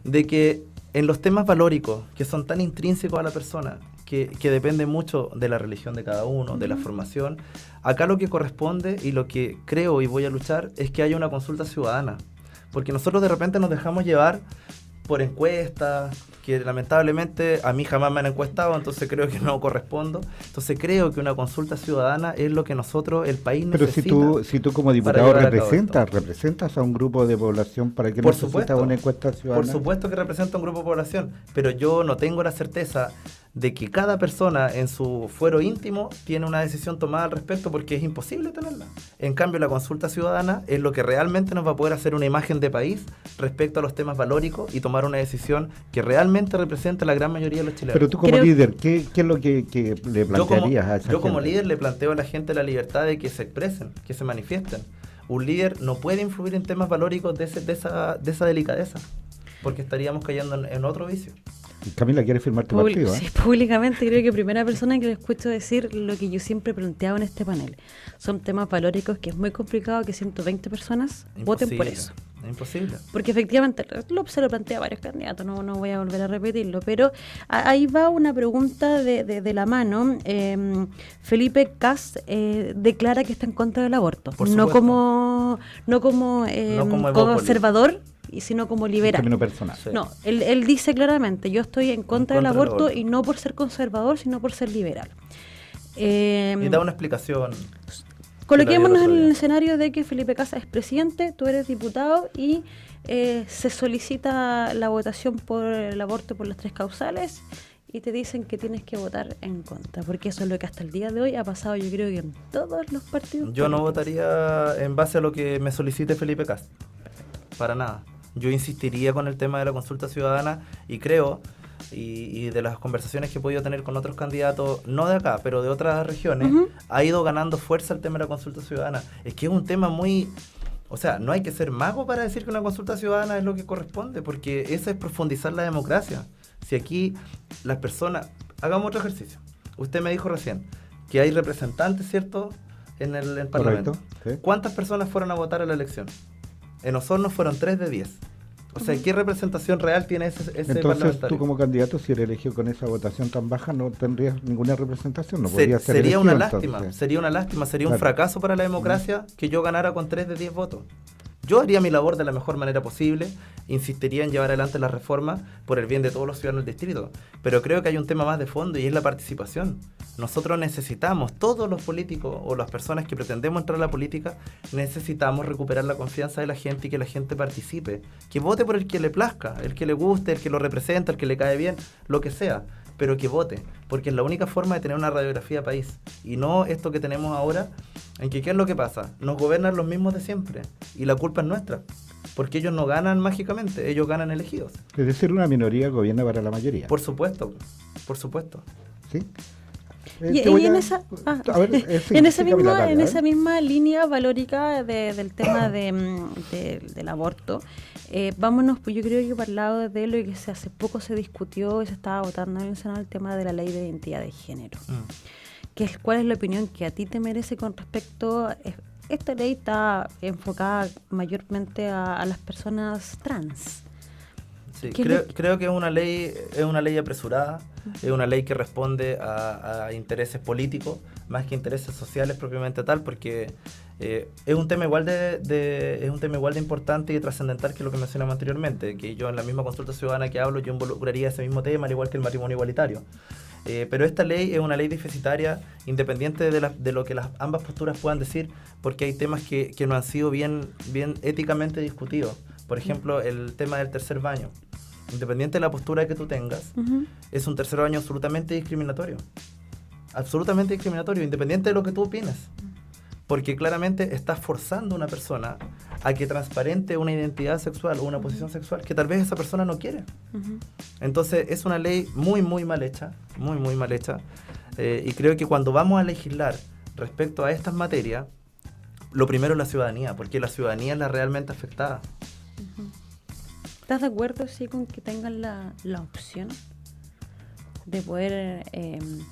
de que en los temas valóricos, que son tan intrínsecos a la persona, que depende mucho de la religión de cada uno, de la formación, acá lo que corresponde y lo que creo y voy a luchar es que haya una consulta ciudadana. Porque nosotros de repente nos dejamos llevar por encuestas, que lamentablemente a mí jamás me han encuestado, entonces creo que no correspondo. Entonces creo que una consulta ciudadana es lo que nosotros, el país necesita. Pero si tú como diputado representas a un grupo de población, ¿para qué necesitas una encuesta ciudadana? Por supuesto que representa a un grupo de población, pero yo no tengo la certeza de que cada persona en su fuero íntimo tiene una decisión tomada al respecto, porque es imposible tenerla. En cambio, la consulta ciudadana es lo que realmente nos va a poder hacer una imagen de país respecto a los temas valóricos y tomar una decisión que realmente represente a la gran mayoría de los chilenos. Pero tú como líder, ¿qué es lo que le plantearías a esa gente? Yo como líder le planteo a la gente la libertad de que se expresen, que se manifiesten. Un líder no puede influir en temas valóricos de esa delicadeza, porque estaríamos cayendo en otro vicio. Camila quiere firmar tu partido, ¿eh? Sí, públicamente creo que primera persona que le escucho decir lo que yo siempre he planteado en este panel. Son temas valóricos que es muy complicado que 120 personas voten por eso. Es imposible. Porque efectivamente se lo plantea a varios candidatos, no voy a volver a repetirlo, pero ahí va una pregunta de la mano. Felipe Kast declara que está en contra del aborto, no como conservador, sino como liberal. En término personal. Sí. No, él dice claramente, yo estoy en contra del aborto y no por ser conservador, sino por ser liberal. Y da una explicación. Coloquémonos en el escenario de que Felipe Kast es presidente, tú eres diputado y se solicita la votación por el aborto por las 3 causales y te dicen que tienes que votar en contra, porque eso es lo que hasta el día de hoy ha pasado, yo creo que en todos los partidos. Yo no votaría en base a lo que me solicite Felipe Kast, para nada. Yo insistiría con el tema de la consulta ciudadana y creo, y de las conversaciones que he podido tener con otros candidatos, no de acá, pero de otras regiones, ha ido ganando fuerza el tema de la consulta ciudadana. Es que es un tema muy... O sea, no hay que ser mago para decir que una consulta ciudadana es lo que corresponde, porque eso es profundizar la democracia. Si aquí las personas... Hagamos otro ejercicio. Usted me dijo recién que hay representantes, ¿cierto?, en el Parlamento. Correcto, sí. ¿Cuántas personas fueron a votar a la elección? En Osorno fueron 3 de 10. O sea, ¿qué representación real tiene ese Entonces, parlamentario? tú como candidato, si eres elegido con esa votación tan baja, no tendrías ninguna representación, no podrías ser sería elegido, una lástima, entonces. sería un Claro. fracaso para la democracia que yo ganara con 3 de 10 votos. Yo haría mi labor de la mejor manera posible, insistiría en llevar adelante las reformas por el bien de todos los ciudadanos del distrito, pero creo que hay un tema más de fondo y es la participación. Nosotros necesitamos, todos los políticos o las personas que pretendemos entrar a la política, necesitamos recuperar la confianza de la gente y que la gente participe, que vote por el que le plazca, el que le guste, el que lo representa, el que le cae bien, lo que sea, pero que vote, porque es la única forma de tener una radiografía país y no esto que tenemos ahora, en que ¿qué es lo que pasa? Nos gobiernan los mismos de siempre y la culpa es nuestra, porque ellos no ganan mágicamente, ellos ganan elegidos. Es decir, una minoría gobierna para la mayoría. Por supuesto, por supuesto. ¿Sí? Y en esa misma línea valórica del tema del aborto, vámonos, pues yo creo que para el lado de lo que hace poco se discutió y se estaba votando en el Senado el tema de la ley de identidad de género. ¿Cuál es la opinión que a ti te merece con respecto a esta ley? Está enfocada mayormente a las personas trans. Sí, creo que es una ley apresurada, es una ley que responde a intereses políticos más que intereses sociales propiamente tal, porque es un tema igual de importante y trascendental que lo que mencionamos anteriormente, que yo en la misma consulta ciudadana que hablo yo involucraría ese mismo tema, al igual que el matrimonio igualitario. Pero esta ley es una ley deficitaria, independiente de lo que ambas posturas puedan decir, porque hay temas que no han sido bien éticamente discutidos. Por ejemplo, el tema del tercer baño. independiente de la postura que tú tengas, Ujú. es un tercer año absolutamente discriminatorio. Absolutamente discriminatorio, independiente de lo que tú opines. Porque claramente estás forzando a una persona a que transparente una identidad sexual o una posición sexual que tal vez esa persona no quiere. Ujú. Entonces es una ley muy, muy mal hecha, muy mal hecha. Y creo que cuando vamos a legislar respecto a estas materias, lo primero es la ciudadanía, porque la ciudadanía es la realmente afectada. ¿Estás de acuerdo, sí, con que tengan la opción de poder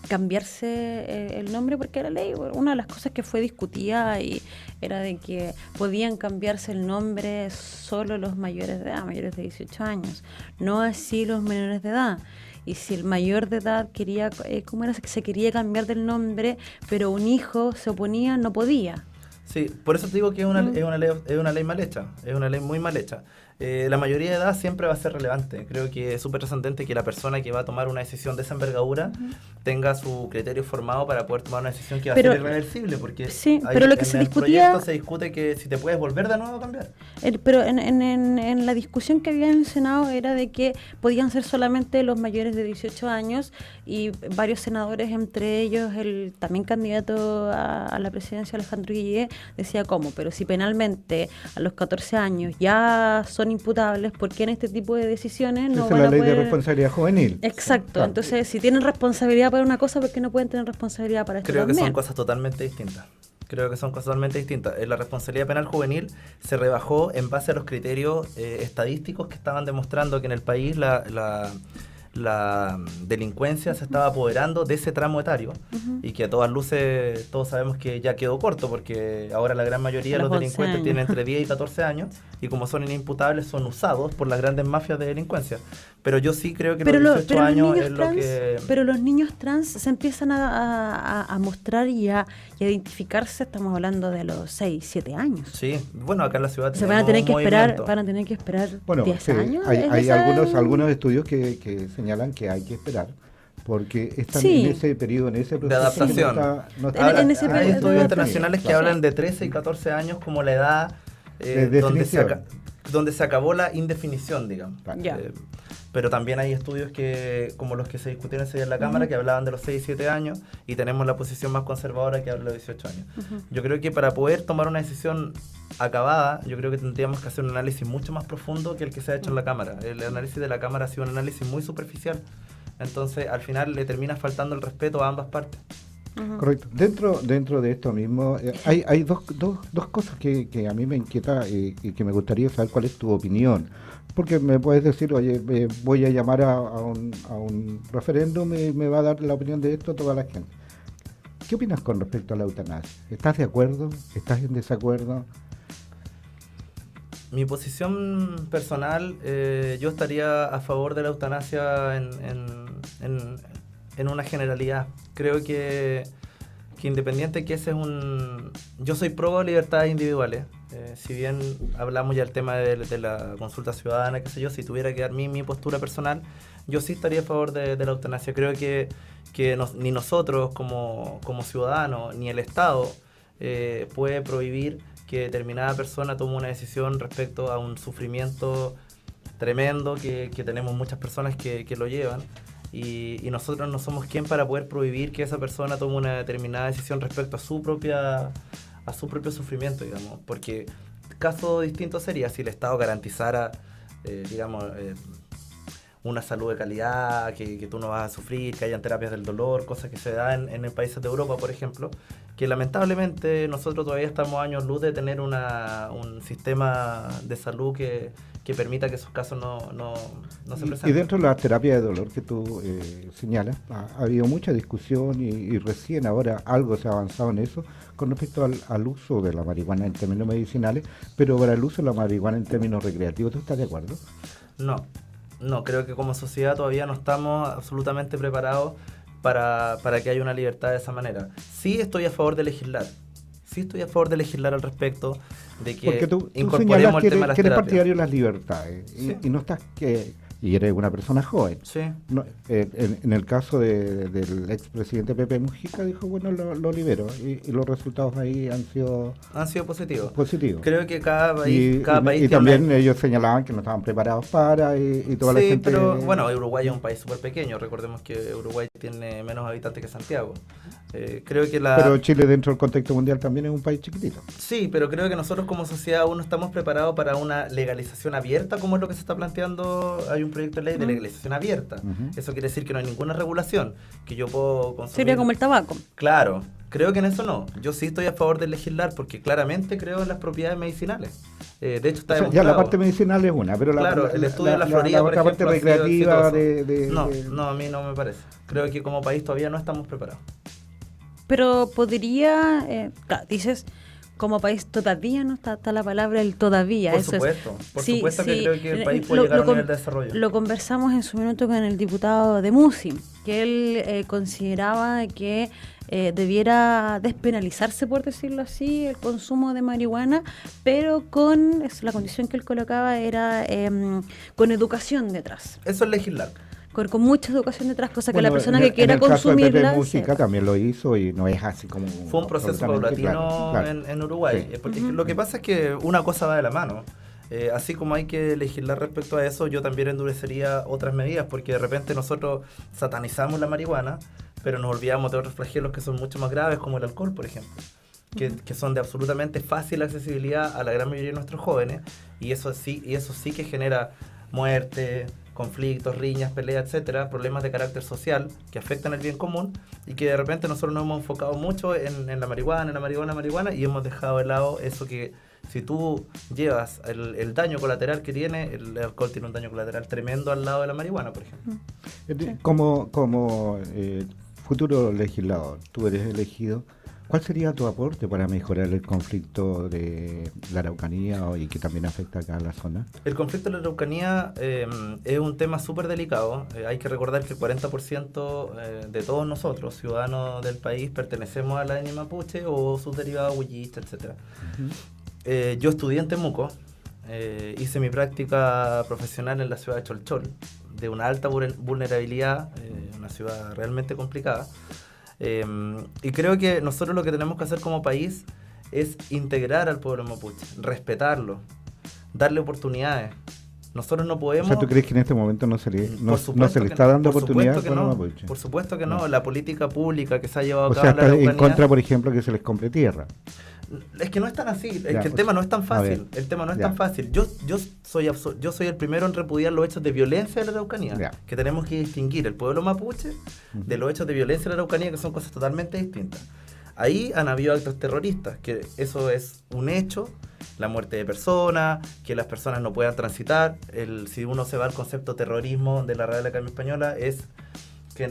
cambiarse el nombre? Porque la ley, bueno, una de las cosas que fue discutida y era de que podían cambiarse el nombre solo los mayores de edad, mayores de 18 años, no así los menores de edad. Y si el mayor de edad quería, ¿cómo era? Se quería cambiar del nombre, pero un hijo se oponía, no podía. Sí, por eso te digo que es una ley mal hecha, es una ley muy mal hecha. La mayoría de edad siempre va a ser relevante. Creo que es súper trascendente que la persona que va a tomar una decisión de esa envergadura tenga su criterio formado para poder tomar una decisión que va a ser irreversible, porque sí, pero lo que se discutía, proyecto se discute que si te puedes volver de nuevo a cambiar. Pero en la discusión que había en el Senado era de que podían ser solamente los mayores de 18 años y varios senadores, entre ellos el también candidato a la presidencia Alejandro Guillé, decía cómo, pero si penalmente a los 14 años ya son imputables, ¿por qué en este tipo de decisiones no van a poder? Esa es la ley de responsabilidad juvenil. Exacto, Claro. Entonces si tienen responsabilidad para una cosa, ¿por qué no pueden tener responsabilidad para esto Creo que también? son cosas totalmente distintas. La responsabilidad penal juvenil se rebajó en base a los criterios estadísticos que estaban demostrando que en el país la delincuencia se estaba apoderando de ese tramo etario y que a todas luces todos sabemos que ya quedó corto, porque ahora la gran mayoría de los delincuentes tienen entre 10 y 14 años y como son inimputables son usados por las grandes mafias de delincuencia. Pero yo sí creo que los 18 años es lo que... Pero los niños trans se empiezan a mostrar y a identificarse, estamos hablando de los 6, 7 años. Sí, bueno, acá en la ciudad se van a tener que esperar bueno, 10 sí, años. Hay algunos estudios que señalan que hay que esperar porque están en ese periodo, en ese proceso de adaptación. Hay estudios internacionales que hablan de 13 y 14 años como la edad donde se acabó la indefinición, digamos. Pero también hay estudios como los que se discutieron ese día en la Cámara, que hablaban de los 6 y 7 años, y tenemos la posición más conservadora que habla de los 18 años. Yo creo que para poder tomar una decisión acabada, yo creo que tendríamos que hacer un análisis mucho más profundo que el que se ha hecho en la Cámara. El análisis de la Cámara ha sido un análisis muy superficial. Entonces, al final le termina faltando el respeto a ambas partes. Correcto. Dentro de esto mismo, hay dos cosas que a mí me inquieta y que me gustaría saber cuál es tu opinión. Porque me puedes decir, oye, voy a llamar a un referéndum y me va a dar la opinión de esto toda la gente. ¿Qué opinas con respecto a la eutanasia? ¿Estás de acuerdo? ¿Estás en desacuerdo? Mi posición personal, yo estaría a favor de la eutanasia en una generalidad. Creo que independiente que ese es yo soy pro libertades individuales. Si bien hablamos ya del tema de la consulta ciudadana, qué sé yo, si tuviera que dar mi postura personal, yo sí estaría a favor de la eutanasia. Creo que ni nosotros como ciudadanos, ni el Estado puede prohibir que determinada persona tome una decisión respecto a un sufrimiento tremendo que tenemos muchas personas que lo llevan. Y nosotros no somos quien para poder prohibir que esa persona tome una determinada decisión respecto a su propio sufrimiento, digamos. Porque caso distinto sería si el Estado garantizara, una salud de calidad, que tú no vas a sufrir, que hayan terapias del dolor, cosas que se dan en países de Europa, por ejemplo, que lamentablemente nosotros todavía estamos años luz de tener un sistema de salud que permita que esos casos no se presenten. Y dentro de la terapia de dolor que tú señalas, ha habido mucha discusión y recién ahora algo se ha avanzado en eso con respecto al uso de la marihuana en términos medicinales, pero para el uso de la marihuana en términos recreativos, ¿tú estás de acuerdo? No, creo que como sociedad todavía no estamos absolutamente preparados para que haya una libertad de esa manera. Sí estoy a favor de legislar. Al respecto de que porque tú incorporemos el tema de las que eres terapias. partidario de las libertades Sí. y no estás y eres una persona joven. Sí. No, en el caso del expresidente Pepe Mujica, dijo, bueno, lo libero, y los resultados ahí han sido positivos. Creo que cada país y también ellos señalaban que no estaban preparados para, y toda la gente... Sí, pero bueno, Uruguay es un país súper pequeño, recordemos que Uruguay tiene menos habitantes que Santiago. Creo que Pero Chile dentro del contexto mundial también es un país chiquitito. Sí, pero creo que nosotros como sociedad aún no estamos preparados para una legalización abierta, como es lo que se está planteando. Hay un proyecto de ley de legalización abierta. Eso quiere decir que no hay ninguna regulación, que yo puedo consumir. Sería como el tabaco. Claro, creo que en eso no. Yo sí estoy a favor de legislar porque claramente creo en las propiedades medicinales. De hecho está demostrado. Ya la parte medicinal es una, pero el estudio de la Florida, por ejemplo, parte recreativa No, a mí no me parece. Creo que como país todavía no estamos preparados. Pero podría, dices, como país todavía no está la palabra el todavía. Por supuesto que creo que el país puede llegar a un nivel de desarrollo. Lo conversamos en su minuto con el diputado de Musi, que él consideraba que debiera despenalizarse, por decirlo así, el consumo de marihuana, pero con la condición que él colocaba era con educación detrás. Eso es legislar. Con mucha educación detrás, cosa que la persona que quiera consumirla... En el caso de Música también lo hizo y no es así como... Fue un proceso paulatino claro. En Uruguay. Sí. Porque lo que pasa es que una cosa va de la mano. Así como hay que legislar respecto a eso, yo también endurecería otras medidas, porque de repente nosotros satanizamos la marihuana, pero nos olvidamos de otros flagelos que son mucho más graves, como el alcohol, por ejemplo. Que son de absolutamente fácil accesibilidad a la gran mayoría de nuestros jóvenes, y eso sí que genera muerte, conflictos, riñas, peleas, etcétera, problemas de carácter social que afectan el bien común, y que de repente nosotros nos hemos enfocado mucho en la marihuana, y hemos dejado de lado eso que si tú llevas el daño colateral que tiene, el alcohol tiene un daño colateral tremendo al lado de la marihuana, por ejemplo. Como futuro legislador, tú eres elegido, ¿cuál sería tu aporte para mejorar el conflicto de la Araucanía y que también afecta acá a la zona? El conflicto de la Araucanía es un tema súper delicado. Hay que recordar que el 40% de todos nosotros, ciudadanos del país, pertenecemos a la etnia mapuche o sus derivados huilliche, etc. Yo estudié en Temuco, hice mi práctica profesional en la ciudad de Cholchol, de una alta vulnerabilidad, una ciudad realmente complicada. Y creo que nosotros lo que tenemos que hacer como país es integrar al pueblo mapuche, respetarlo, darle oportunidades. Nosotros no podemos... O sea, ¿tú crees que en este momento no se le está dando oportunidades al pueblo mapuche? Por supuesto que no. La política pública que se ha llevado a cabo en la Araucanía... en contra, por ejemplo, que se les compre tierra. Es que no es tan así, es que el tema no es tan fácil. El tema no es tan fácil. Yo soy el primero en repudiar los hechos de violencia de la Araucanía, que tenemos que distinguir el pueblo mapuche de los hechos de violencia de la Araucanía, que son cosas totalmente distintas. Ahí han habido actos terroristas, que eso es un hecho, la muerte de personas, que las personas no puedan transitar. Si uno se va al concepto terrorismo de la Real Academia Española, es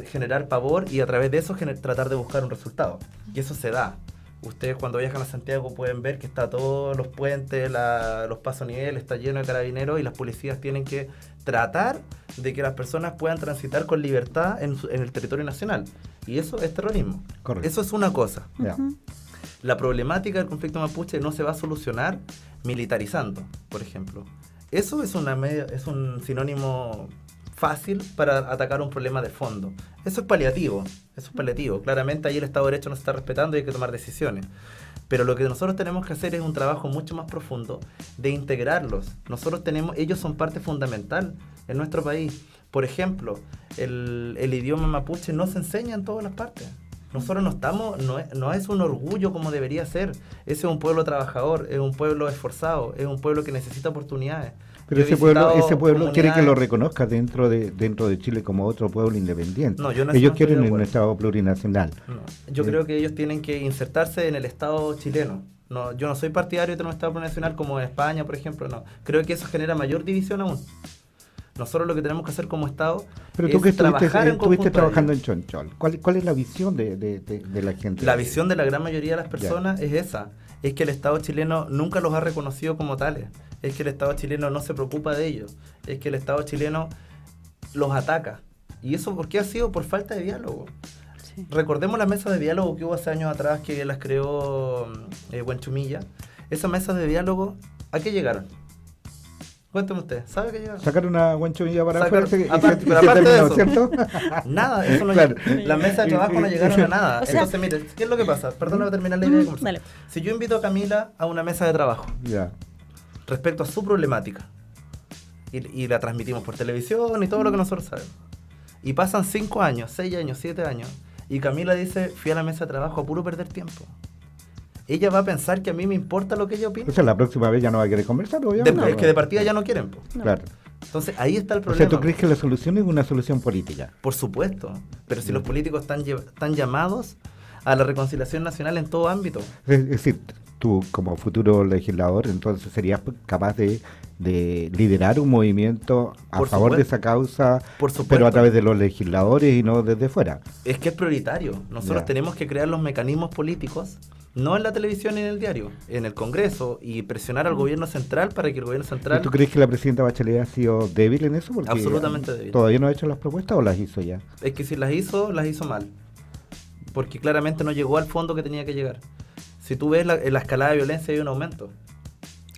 generar pavor y a través de eso tratar de buscar un resultado. Y eso se da. Ustedes cuando viajan a Santiago pueden ver que está todos los puentes, los pasos a nivel, está lleno de carabineros y las policías tienen que tratar de que las personas puedan transitar con libertad en el territorio nacional. Y eso es terrorismo. Correcto. Eso es una cosa. La problemática del conflicto mapuche no se va a solucionar militarizando, por ejemplo. Eso es un sinónimo fácil para atacar un problema de fondo. Eso es paliativo. Claramente ahí el Estado de Derecho no se está respetando y hay que tomar decisiones. Pero lo que nosotros tenemos que hacer es un trabajo mucho más profundo de integrarlos. Ellos son parte fundamental en nuestro país. Por ejemplo, el idioma mapuche no se enseña en todas las partes. Nosotros no es un orgullo como debería ser. Ese es un pueblo trabajador, es un pueblo esforzado, es un pueblo que necesita oportunidades. Pero ese pueblo quiere que lo reconozca dentro de Chile como otro pueblo independiente. Ellos quieren un Estado plurinacional. Yo creo que ellos tienen que insertarse en el Estado chileno. Yo no soy partidario de un Estado plurinacional como España, por ejemplo. No. Creo que eso genera mayor división aún. Nosotros lo que tenemos que hacer como Estado es trabajar en conjunto. Estuviste trabajando en Cholchol. ¿Cuál es la visión de la gente? La visión de la gran mayoría de las personas es esa. Es que el Estado chileno nunca los ha reconocido como tales. Es que el Estado chileno no se preocupa de ellos. Es que el Estado chileno los ataca. ¿Y eso por qué ha sido? Por falta de diálogo. Sí. Recordemos las mesas de diálogo que hubo hace años atrás, que las creó Buenchumilla. Esas mesas de diálogo, ¿a qué llegaron? Cuénteme usted, ¿sabe que llega? Sacar una guanchonilla para Sacar- afuera aparte- y pero se aparte de terminó, eso. ¿cierto? Nada, eso no Claro. Las mesas de trabajo no llegaron a nada. O sea- Entonces, mire, ¿qué es lo que pasa? Perdóname terminar la idea de conversar. Dale. Si yo invito a Camila a una mesa de trabajo Ya. respecto a su problemática y la transmitimos por televisión y todo lo que nosotros sabemos, y pasan 5 años, 6 años, 7 años, y Camila dice, fui a la mesa de trabajo a puro perder tiempo. Ella va a pensar que a mí me importa lo que ella opina. O sea, la próxima vez ya no va a querer conversar, obviamente. Es que de partida ya no quieren. Po. No. Claro. Entonces ahí está el O problema. sea, ¿tú crees que la solución es una solución política? Por supuesto. Pero si los políticos están llamados a la reconciliación nacional en todo ámbito. Es decir, tú como futuro legislador, entonces serías capaz de liderar un movimiento a Por favor de supuesto. esa causa, Por supuesto. pero a través de los legisladores y no desde fuera. Es que es prioritario. Nosotros Ya. tenemos que crear los mecanismos políticos, no en la televisión ni en el diario, en el Congreso, y presionar al gobierno central para que el gobierno ¿Y central... tú crees que la presidenta Bachelet ha sido débil en eso? Porque Absolutamente débil. ¿Todavía no ha hecho las propuestas o las hizo ya? Es que si las hizo mal. Porque claramente no llegó al fondo que tenía que llegar. Si tú ves la escalada de violencia hay un aumento.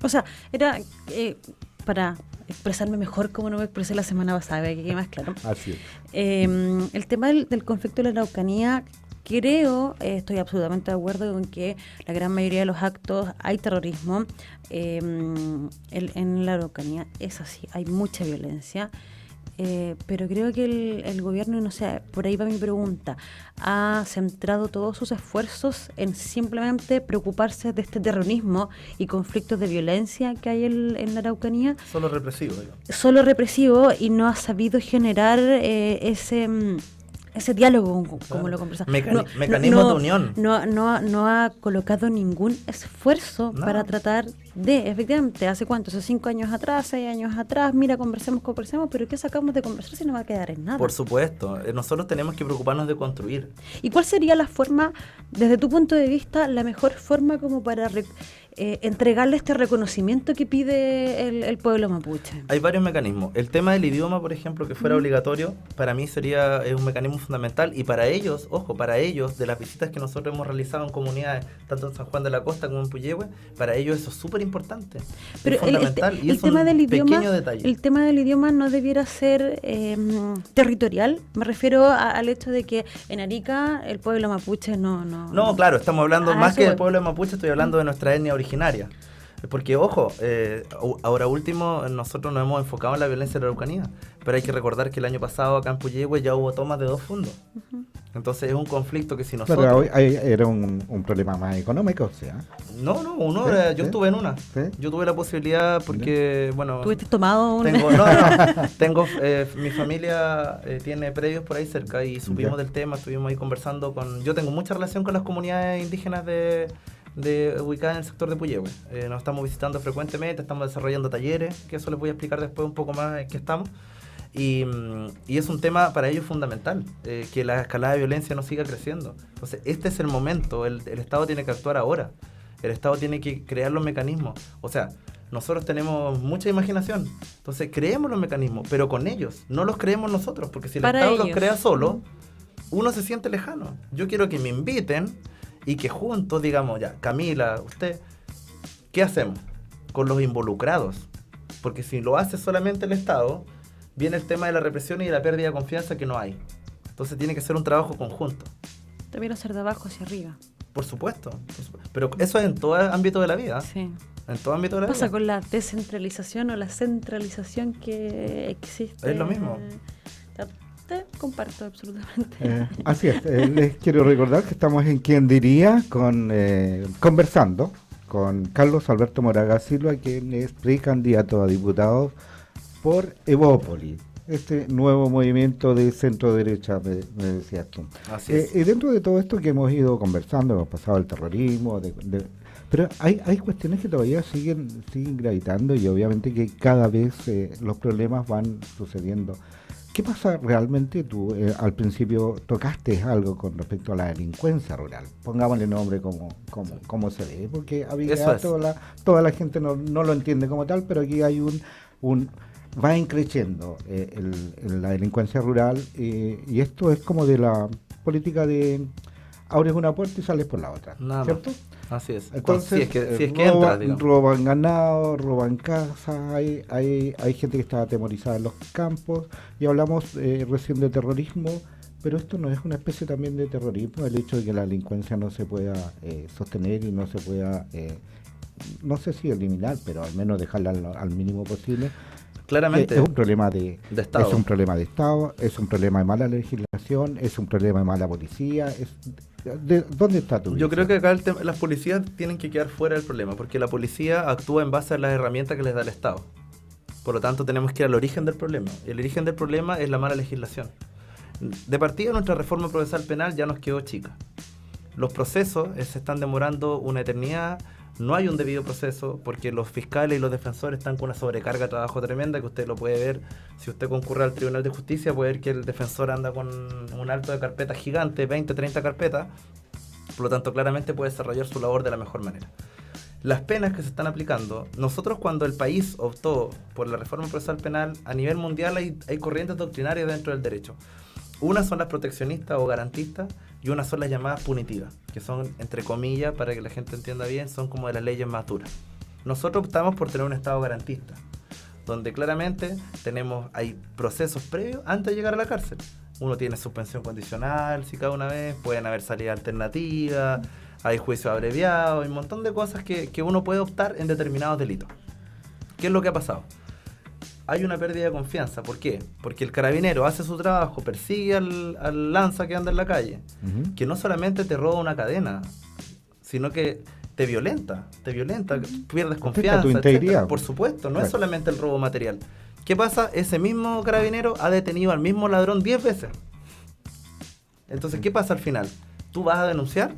O sea, era para expresarme mejor como no me expresé la semana pasada, para que quede más claro. Así es. El tema del conflicto de la Araucanía, creo, estoy absolutamente de acuerdo con que la gran mayoría de los actos hay terrorismo. En la Araucanía es así, hay mucha violencia. Pero creo que el gobierno, no sé, por ahí va mi pregunta, ha centrado todos sus esfuerzos en simplemente preocuparse de este terrorismo y conflictos de violencia que hay en la Araucanía, Solo represivo, digamos. solo represivo, y no ha sabido generar ese diálogo, como Claro. lo conversamos. Mecanismos de unión. No ha colocado ningún esfuerzo No. para tratar de, efectivamente, ¿hace cuánto? Hace 5 años atrás, 6 años atrás, mira, conversemos, pero ¿qué sacamos de conversar si no va a quedar en nada? Por supuesto. Nosotros tenemos que preocuparnos de construir. ¿Y cuál sería la forma, desde tu punto de vista, la mejor forma como para entregarle este reconocimiento que pide el pueblo mapuche? Hay varios mecanismos. El tema del idioma, por ejemplo, que fuera obligatorio, para mí es un mecanismo fundamental. Y para ellos, ojo, para ellos, de las visitas que nosotros hemos realizado en comunidades, tanto en San Juan de la Costa como en Puyehue, para ellos eso es súper importante. Pero es fundamental y el es tema un del idioma, pequeño detalle. el tema del idioma no debiera ser territorial. Me refiero al hecho de que en Arica el pueblo mapuche No, claro, estamos hablando Ah, más eso que del voy. pueblo de Mapuche, estoy hablando de nuestra etnia originaria. Porque, ojo, ahora último, nosotros nos hemos enfocado en la violencia de la Araucanía, pero hay que recordar que el año pasado acá en Puyehue ya hubo tomas de 2 fundos. Entonces es un conflicto que si nosotros... Claro, era un problema más económico, o sea. No, Sí, yo sí. estuve en una. Sí. Yo tuve la posibilidad porque, bueno... ¿Tuviste tomado una? Tengo, mi familia tiene predios por ahí cerca y supimos Ya. del tema, estuvimos ahí conversando con... Yo tengo mucha relación con las comunidades indígenas ubicadas en el sector de Puyehue. Nos estamos visitando frecuentemente, estamos desarrollando talleres, que eso les voy a explicar después un poco más en qué estamos. Y es un tema para ellos fundamental, que la escalada de violencia no siga creciendo. Entonces, este es el momento, el Estado tiene que actuar ahora. El Estado tiene que crear los mecanismos. O sea, nosotros tenemos mucha imaginación, entonces creemos los mecanismos, pero con ellos, no los creemos nosotros, porque si el Para Estado los ellos. crea solo, uno se siente lejano. Yo quiero que me inviten y que juntos digamos, ya, Camila, usted, ¿qué hacemos con los involucrados? Porque si lo hace solamente el Estado, viene el tema de la represión y de la pérdida de confianza que no hay. Entonces tiene que ser un trabajo conjunto. Debiera ser de abajo hacia arriba. Por supuesto. Pero eso es en todo ámbito de la vida. Sí. En todo ámbito de la ¿Qué pasa vida. con la descentralización o la centralización que existe? Es lo mismo. Te comparto absolutamente. Así es, les quiero recordar que estamos en Quien Diría, conversando con Carlos Alberto Moraga Silva, quien es precandidato a diputado por Evópolis, este nuevo movimiento de centro derecha, me decías tú. Así es. Y dentro de todo esto que hemos ido conversando, hemos pasado el terrorismo, pero hay cuestiones que todavía siguen gravitando y obviamente que cada vez los problemas van sucediendo. ¿Qué pasa realmente? Tú al principio tocaste algo con respecto a la delincuencia rural. Pongámosle nombre como se debe, porque Eso es. toda la gente no lo entiende como tal, pero aquí hay va increciendo la delincuencia rural y esto es como de la política de abres una puerta y sales por la otra, Nada ¿cierto? más. Así es. Entonces, si es que entras, digamos. roban ganado, roban casas, hay gente que está atemorizada en los campos, y hablamos recién de terrorismo, pero esto no es una especie también de terrorismo, el hecho de que la delincuencia no se pueda sostener y no se pueda, no sé si eliminar, pero al menos dejarla al mínimo posible. Claramente. Es un problema de Estado. Es un problema de Estado, es un problema de mala legislación, es un problema de mala policía. ¿Dónde está tu Yo visión? creo que acá las policías tienen que quedar fuera del problema, porque la policía actúa en base a las herramientas que les da el Estado. Por lo tanto, tenemos que ir al origen del problema. El origen del problema es la mala legislación. De partida, nuestra reforma procesal penal ya nos quedó chica. Los procesos se están demorando una eternidad. No hay un debido proceso porque los fiscales y los defensores están con una sobrecarga de trabajo tremenda, que usted lo puede ver. Si usted concurre al Tribunal de Justicia, puede ver que el defensor anda con un alto de carpetas gigante, 20, 30 carpetas. Por lo tanto, claramente puede desarrollar su labor de la mejor manera. Las penas que se están aplicando, nosotros cuando el país optó por la reforma procesal penal, a nivel mundial hay corrientes doctrinarias dentro del derecho. Una son las proteccionistas o garantistas y una son las llamadas punitivas, que son, entre comillas, para que la gente entienda bien, son como de las leyes más duras. Nosotros optamos por tener un Estado garantista, donde claramente hay procesos previos antes de llegar a la cárcel. Uno tiene suspensión condicional, si cae una vez, pueden haber salidas alternativas, hay juicios abreviados, hay un montón de cosas que uno puede optar en determinados delitos. ¿Qué es lo que ha pasado? Hay una pérdida de confianza. ¿Por qué? Porque el carabinero hace su trabajo, persigue al lanza que anda en la calle, que no solamente te roba una cadena, sino que te violenta, pierdes confianza, tu integridad. etcétera. Por supuesto, no es solamente el robo material. ¿Qué pasa? Ese mismo carabinero ha detenido al mismo ladrón 10 veces. Entonces, ¿qué pasa al final? ¿Tú vas a denunciar?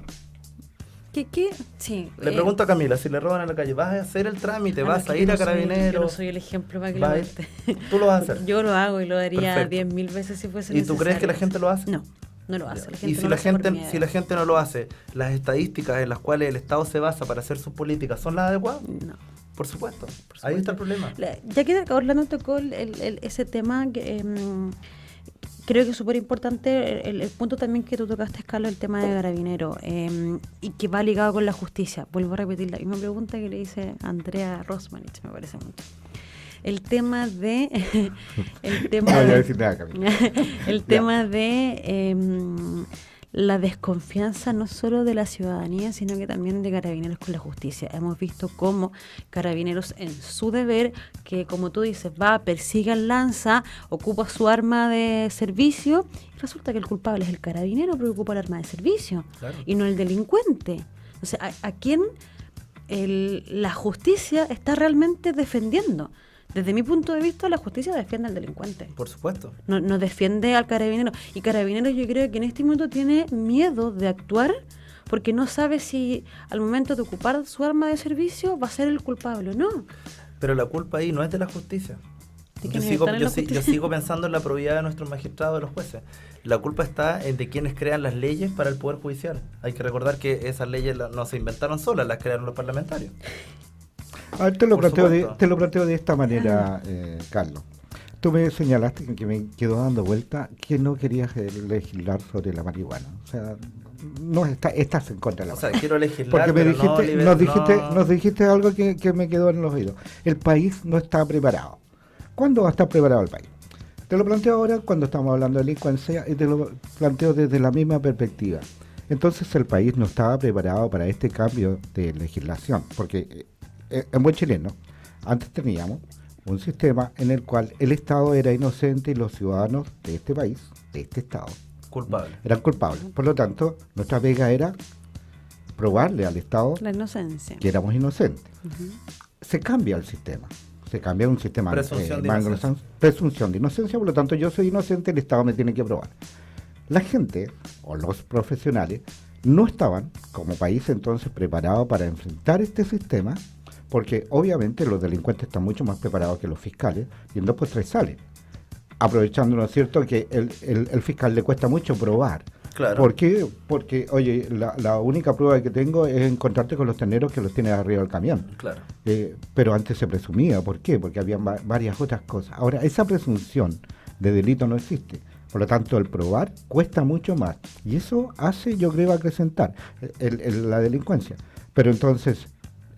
¿Qué? Sí. Le pregunto a Camila, si le roban en la calle, ¿vas a hacer el trámite? ¿Vas a ir a Carabineros? Yo no soy el ejemplo para que lo cuente. ¿Tú lo vas a hacer? Yo lo hago y lo haría Perfecto. 10.000 veces si fuese ¿Y necesario. tú crees que la gente lo hace? No, no lo hace. La gente Y si no la lo hace por gente, miedo. si la gente no lo hace, ¿las estadísticas en las cuales el Estado se basa para hacer sus políticas son las adecuadas? No. Por supuesto. Ahí está el problema. Ya que Orlando tocó ese tema, creo que es súper importante el punto también que tú tocaste, Carlos, el tema de Carabinero, y que va ligado con la justicia. Vuelvo a repetir la misma pregunta que le hice a Andrea Rosmanich, me parece mucho. El tema de... No voy a decir nada, Camila. el tema de la desconfianza no solo de la ciudadanía, sino que también de Carabineros con la justicia. Hemos visto cómo Carabineros en su deber, que como tú dices, va, persigue al lanza, ocupa su arma de servicio, y resulta que el culpable es el carabinero, pero ocupa el arma de servicio, Claro. y no el delincuente. O sea, ¿a quién la justicia está realmente defendiendo? Desde mi punto de vista, la justicia defiende al delincuente. Por supuesto. No defiende al carabinero. Y Carabineros, yo creo que en este momento tiene miedo de actuar porque no sabe si al momento de ocupar su arma de servicio va a ser el culpable o no. Pero la culpa ahí no es de la justicia. ¿De Yo quiénes sigo, están en yo, la si- justicia? yo sigo pensando en la probidad de nuestros magistrados, de los jueces. La culpa está en de quienes crean las leyes para el Poder Judicial. Hay que recordar que esas leyes no se inventaron solas, las crearon los parlamentarios. A ver, te lo Por supuesto. planteo de esta manera, Carlos. Tú me señalaste que me quedó dando vuelta que no querías legislar sobre la marihuana. O sea, no estás en contra de la O sea, marihuana. quiero legislar, Porque me pero dijiste, nos dijiste algo que me quedó en los oídos. El país no está preparado. ¿Cuándo va a estar preparado el país? Te lo planteo ahora cuando estamos hablando de delincuencia y te lo planteo desde la misma perspectiva. Entonces el país no estaba preparado para este cambio de legislación, porque en buen chileno, antes teníamos un sistema en el cual el Estado era inocente y los ciudadanos de este país, de este Estado, culpable. eran culpables. Por lo tanto, nuestra pega era probarle al Estado La inocencia. que éramos inocentes. Se cambia el sistema. Se cambia a un sistema Presunción de más inocencia. presunción de inocencia, por lo tanto yo soy inocente, el Estado me tiene que probar. La gente, o los profesionales, no estaban como país entonces preparados para enfrentar este sistema, porque obviamente los delincuentes están mucho más preparados que los fiscales, y en 2 por 3 salen. Aprovechando, ¿no es cierto?, que el fiscal le cuesta mucho probar. Claro. ¿Por qué? Porque, oye, la única prueba que tengo es encontrarte con los terneros que los tienes arriba del camión. Claro. Pero antes se presumía. ¿Por qué? Porque había varias otras cosas. Ahora, esa presunción de delito no existe. Por lo tanto, el probar cuesta mucho más. Y eso hace, yo creo, acrecentar la delincuencia. Pero entonces,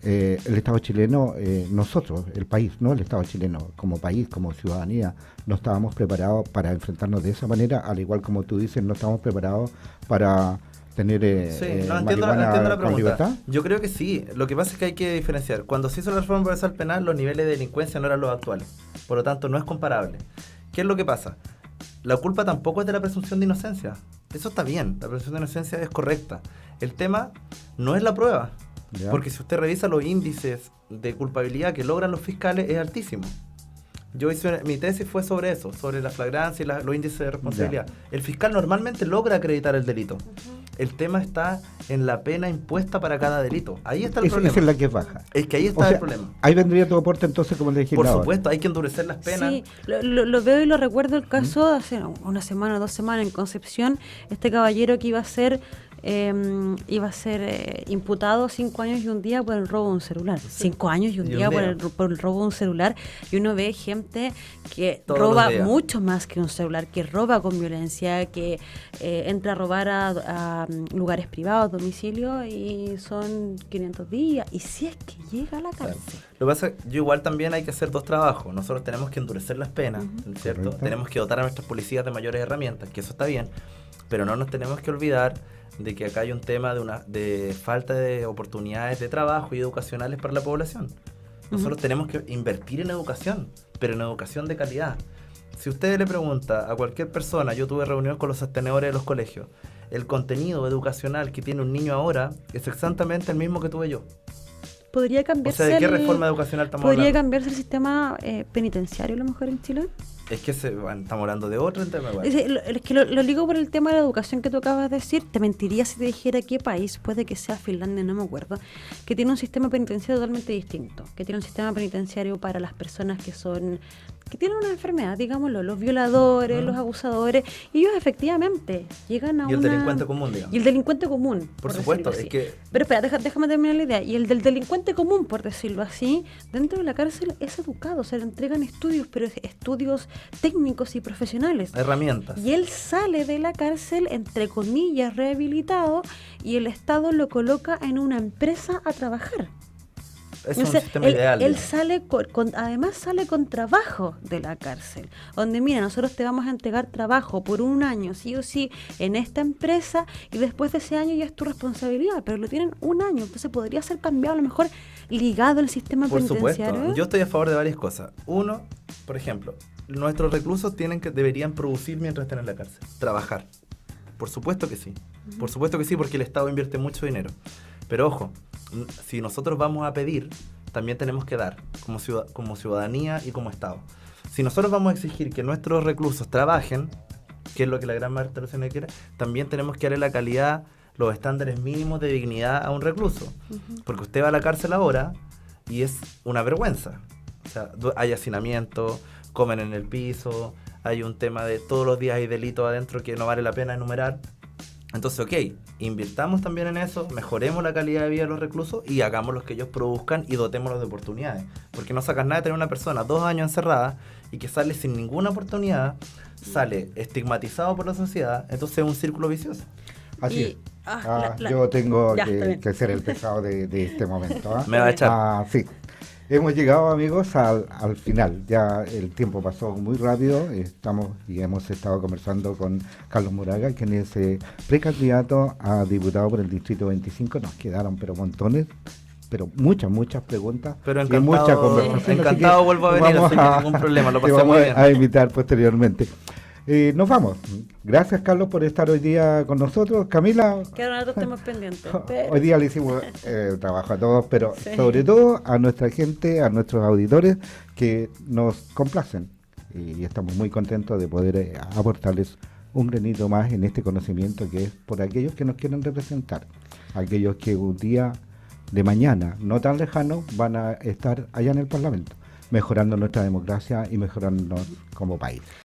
el Estado chileno, nosotros, el país, no el Estado chileno, como país, como ciudadanía, no estábamos preparados para enfrentarnos de esa manera, al igual como tú dices, no estamos preparados para tener entiendo la pregunta. Libertad. Yo creo que sí. Lo que pasa es que hay que diferenciar. Cuando se hizo la reforma procesal penal, los niveles de delincuencia no eran los actuales. Por lo tanto, no es comparable. ¿Qué es lo que pasa? La culpa tampoco es de la presunción de inocencia. Eso está bien. La presunción de inocencia es correcta. El tema no es la prueba. ¿Ya? Porque si usted revisa los índices de culpabilidad que logran los fiscales, es altísimo. Mi tesis fue sobre eso, sobre la flagrancia y los índices de responsabilidad. Ya. El fiscal normalmente logra acreditar el delito. El tema está en la pena impuesta para cada delito. Ahí está el problema. Esa es la que es baja. Es que ahí está el problema. Ahí vendría tu aporte entonces como legislador. Por supuesto, hay que endurecer las penas. Sí, lo veo y lo recuerdo el caso de hace una semana o 2 semanas en Concepción, este caballero que iba a ser imputado 5 años y un día por el robo de un celular. 5 años y un día por el robo de un celular. Y uno ve gente que roba mucho más que un celular, que roba con violencia, que entra a robar a lugares privados, domicilio, y son 500 días. Y si es que llega a la cárcel. Claro. Lo que pasa es que igual también hay que hacer 2 trabajos. Nosotros tenemos que endurecer las penas, ¿cierto? Correcto. Tenemos que dotar a nuestras policías de mayores herramientas, que eso está bien. Pero no nos tenemos que olvidar de que acá hay un tema de falta de oportunidades de trabajo y educacionales para la población. Nosotros tenemos que invertir en educación, pero en educación de calidad. Si usted le pregunta a cualquier persona, yo tuve reunión con los sostenedores de los colegios, el contenido educacional que tiene un niño ahora es exactamente el mismo que tuve yo. ¿Podría cambiarse? O sea, ¿de qué reforma educacional estamos hablando? ¿Podría cambiarse el sistema penitenciario a lo mejor en Chile? Es que estamos hablando de otro tema. Igual. Es que lo ligo por el tema de la educación que tú acabas de decir. Te mentiría si te dijera qué país, puede que sea Finlandia, no me acuerdo, que tiene un sistema penitenciario totalmente distinto, que tiene un sistema penitenciario para las personas que tienen una enfermedad, digámoslo, los violadores, los abusadores, y ellos efectivamente llegan a Y el delincuente común, digamos. Y el delincuente común, por supuesto, es que... Pero espera, déjame terminar la idea. Y el del delincuente común, por decirlo así, dentro de la cárcel es educado, se le entregan estudios, pero estudios técnicos y profesionales. Herramientas. Y él sale de la cárcel, entre comillas, rehabilitado, y el Estado lo coloca en una empresa a trabajar. Es un sistema ideal. Él sale además sale con trabajo de la cárcel, donde mira, nosotros te vamos a entregar trabajo por 1 año, sí o sí, en esta empresa, y después de ese año ya es tu responsabilidad, pero lo tienen 1 año, entonces podría ser cambiado a lo mejor ligado al sistema penitenciario. Supuesto, yo estoy a favor de varias cosas. Uno, por ejemplo, nuestros reclusos deberían producir mientras estén en la cárcel, trabajar. Por supuesto que sí, porque el Estado invierte mucho dinero. Pero ojo, si nosotros vamos a pedir, también tenemos que dar, como ciudadanía y como Estado. Si nosotros vamos a exigir que nuestros reclusos trabajen, que es lo que la gran mayoría de los ciudadanos quiere, también tenemos que darle la calidad, los estándares mínimos de dignidad a un recluso. Porque usted va a la cárcel ahora y es una vergüenza. O sea, hay hacinamiento, comen en el piso, hay un tema de todos los días hay delitos adentro que no vale la pena enumerar. Entonces, invirtamos también en eso, mejoremos la calidad de vida de los reclusos y hagamos lo que ellos produzcan y dotémoslos de oportunidades. Porque no sacas nada de tener una persona 2 años encerrada y que sale sin ninguna oportunidad, sale estigmatizado por la sociedad, entonces es un círculo vicioso. Así es. Yo tengo que ser el pesado de este momento. Me va a echar. Sí. Hemos llegado, amigos, al final. Ya el tiempo pasó muy rápido. Hemos estado conversando con Carlos Moraga, quien es precandidato a diputado por el Distrito 25. Nos quedaron montones, pero muchas preguntas. Pero y mucha conversación. Encantado, vuelvo a venir, así que ningún problema, lo pasamos muy bien. A invitar posteriormente. Nos vamos. Gracias, Carlos, por estar hoy día con nosotros. Camila. Quedaron otros temas pendientes. Hoy día le hicimos trabajo a todos, pero sobre todo a nuestra gente, a nuestros auditores que nos complacen. Y estamos muy contentos de poder aportarles un granito más en este conocimiento que es por aquellos que nos quieren representar. Aquellos que un día de mañana, no tan lejano, van a estar allá en el Parlamento, mejorando nuestra democracia y mejorándonos como país.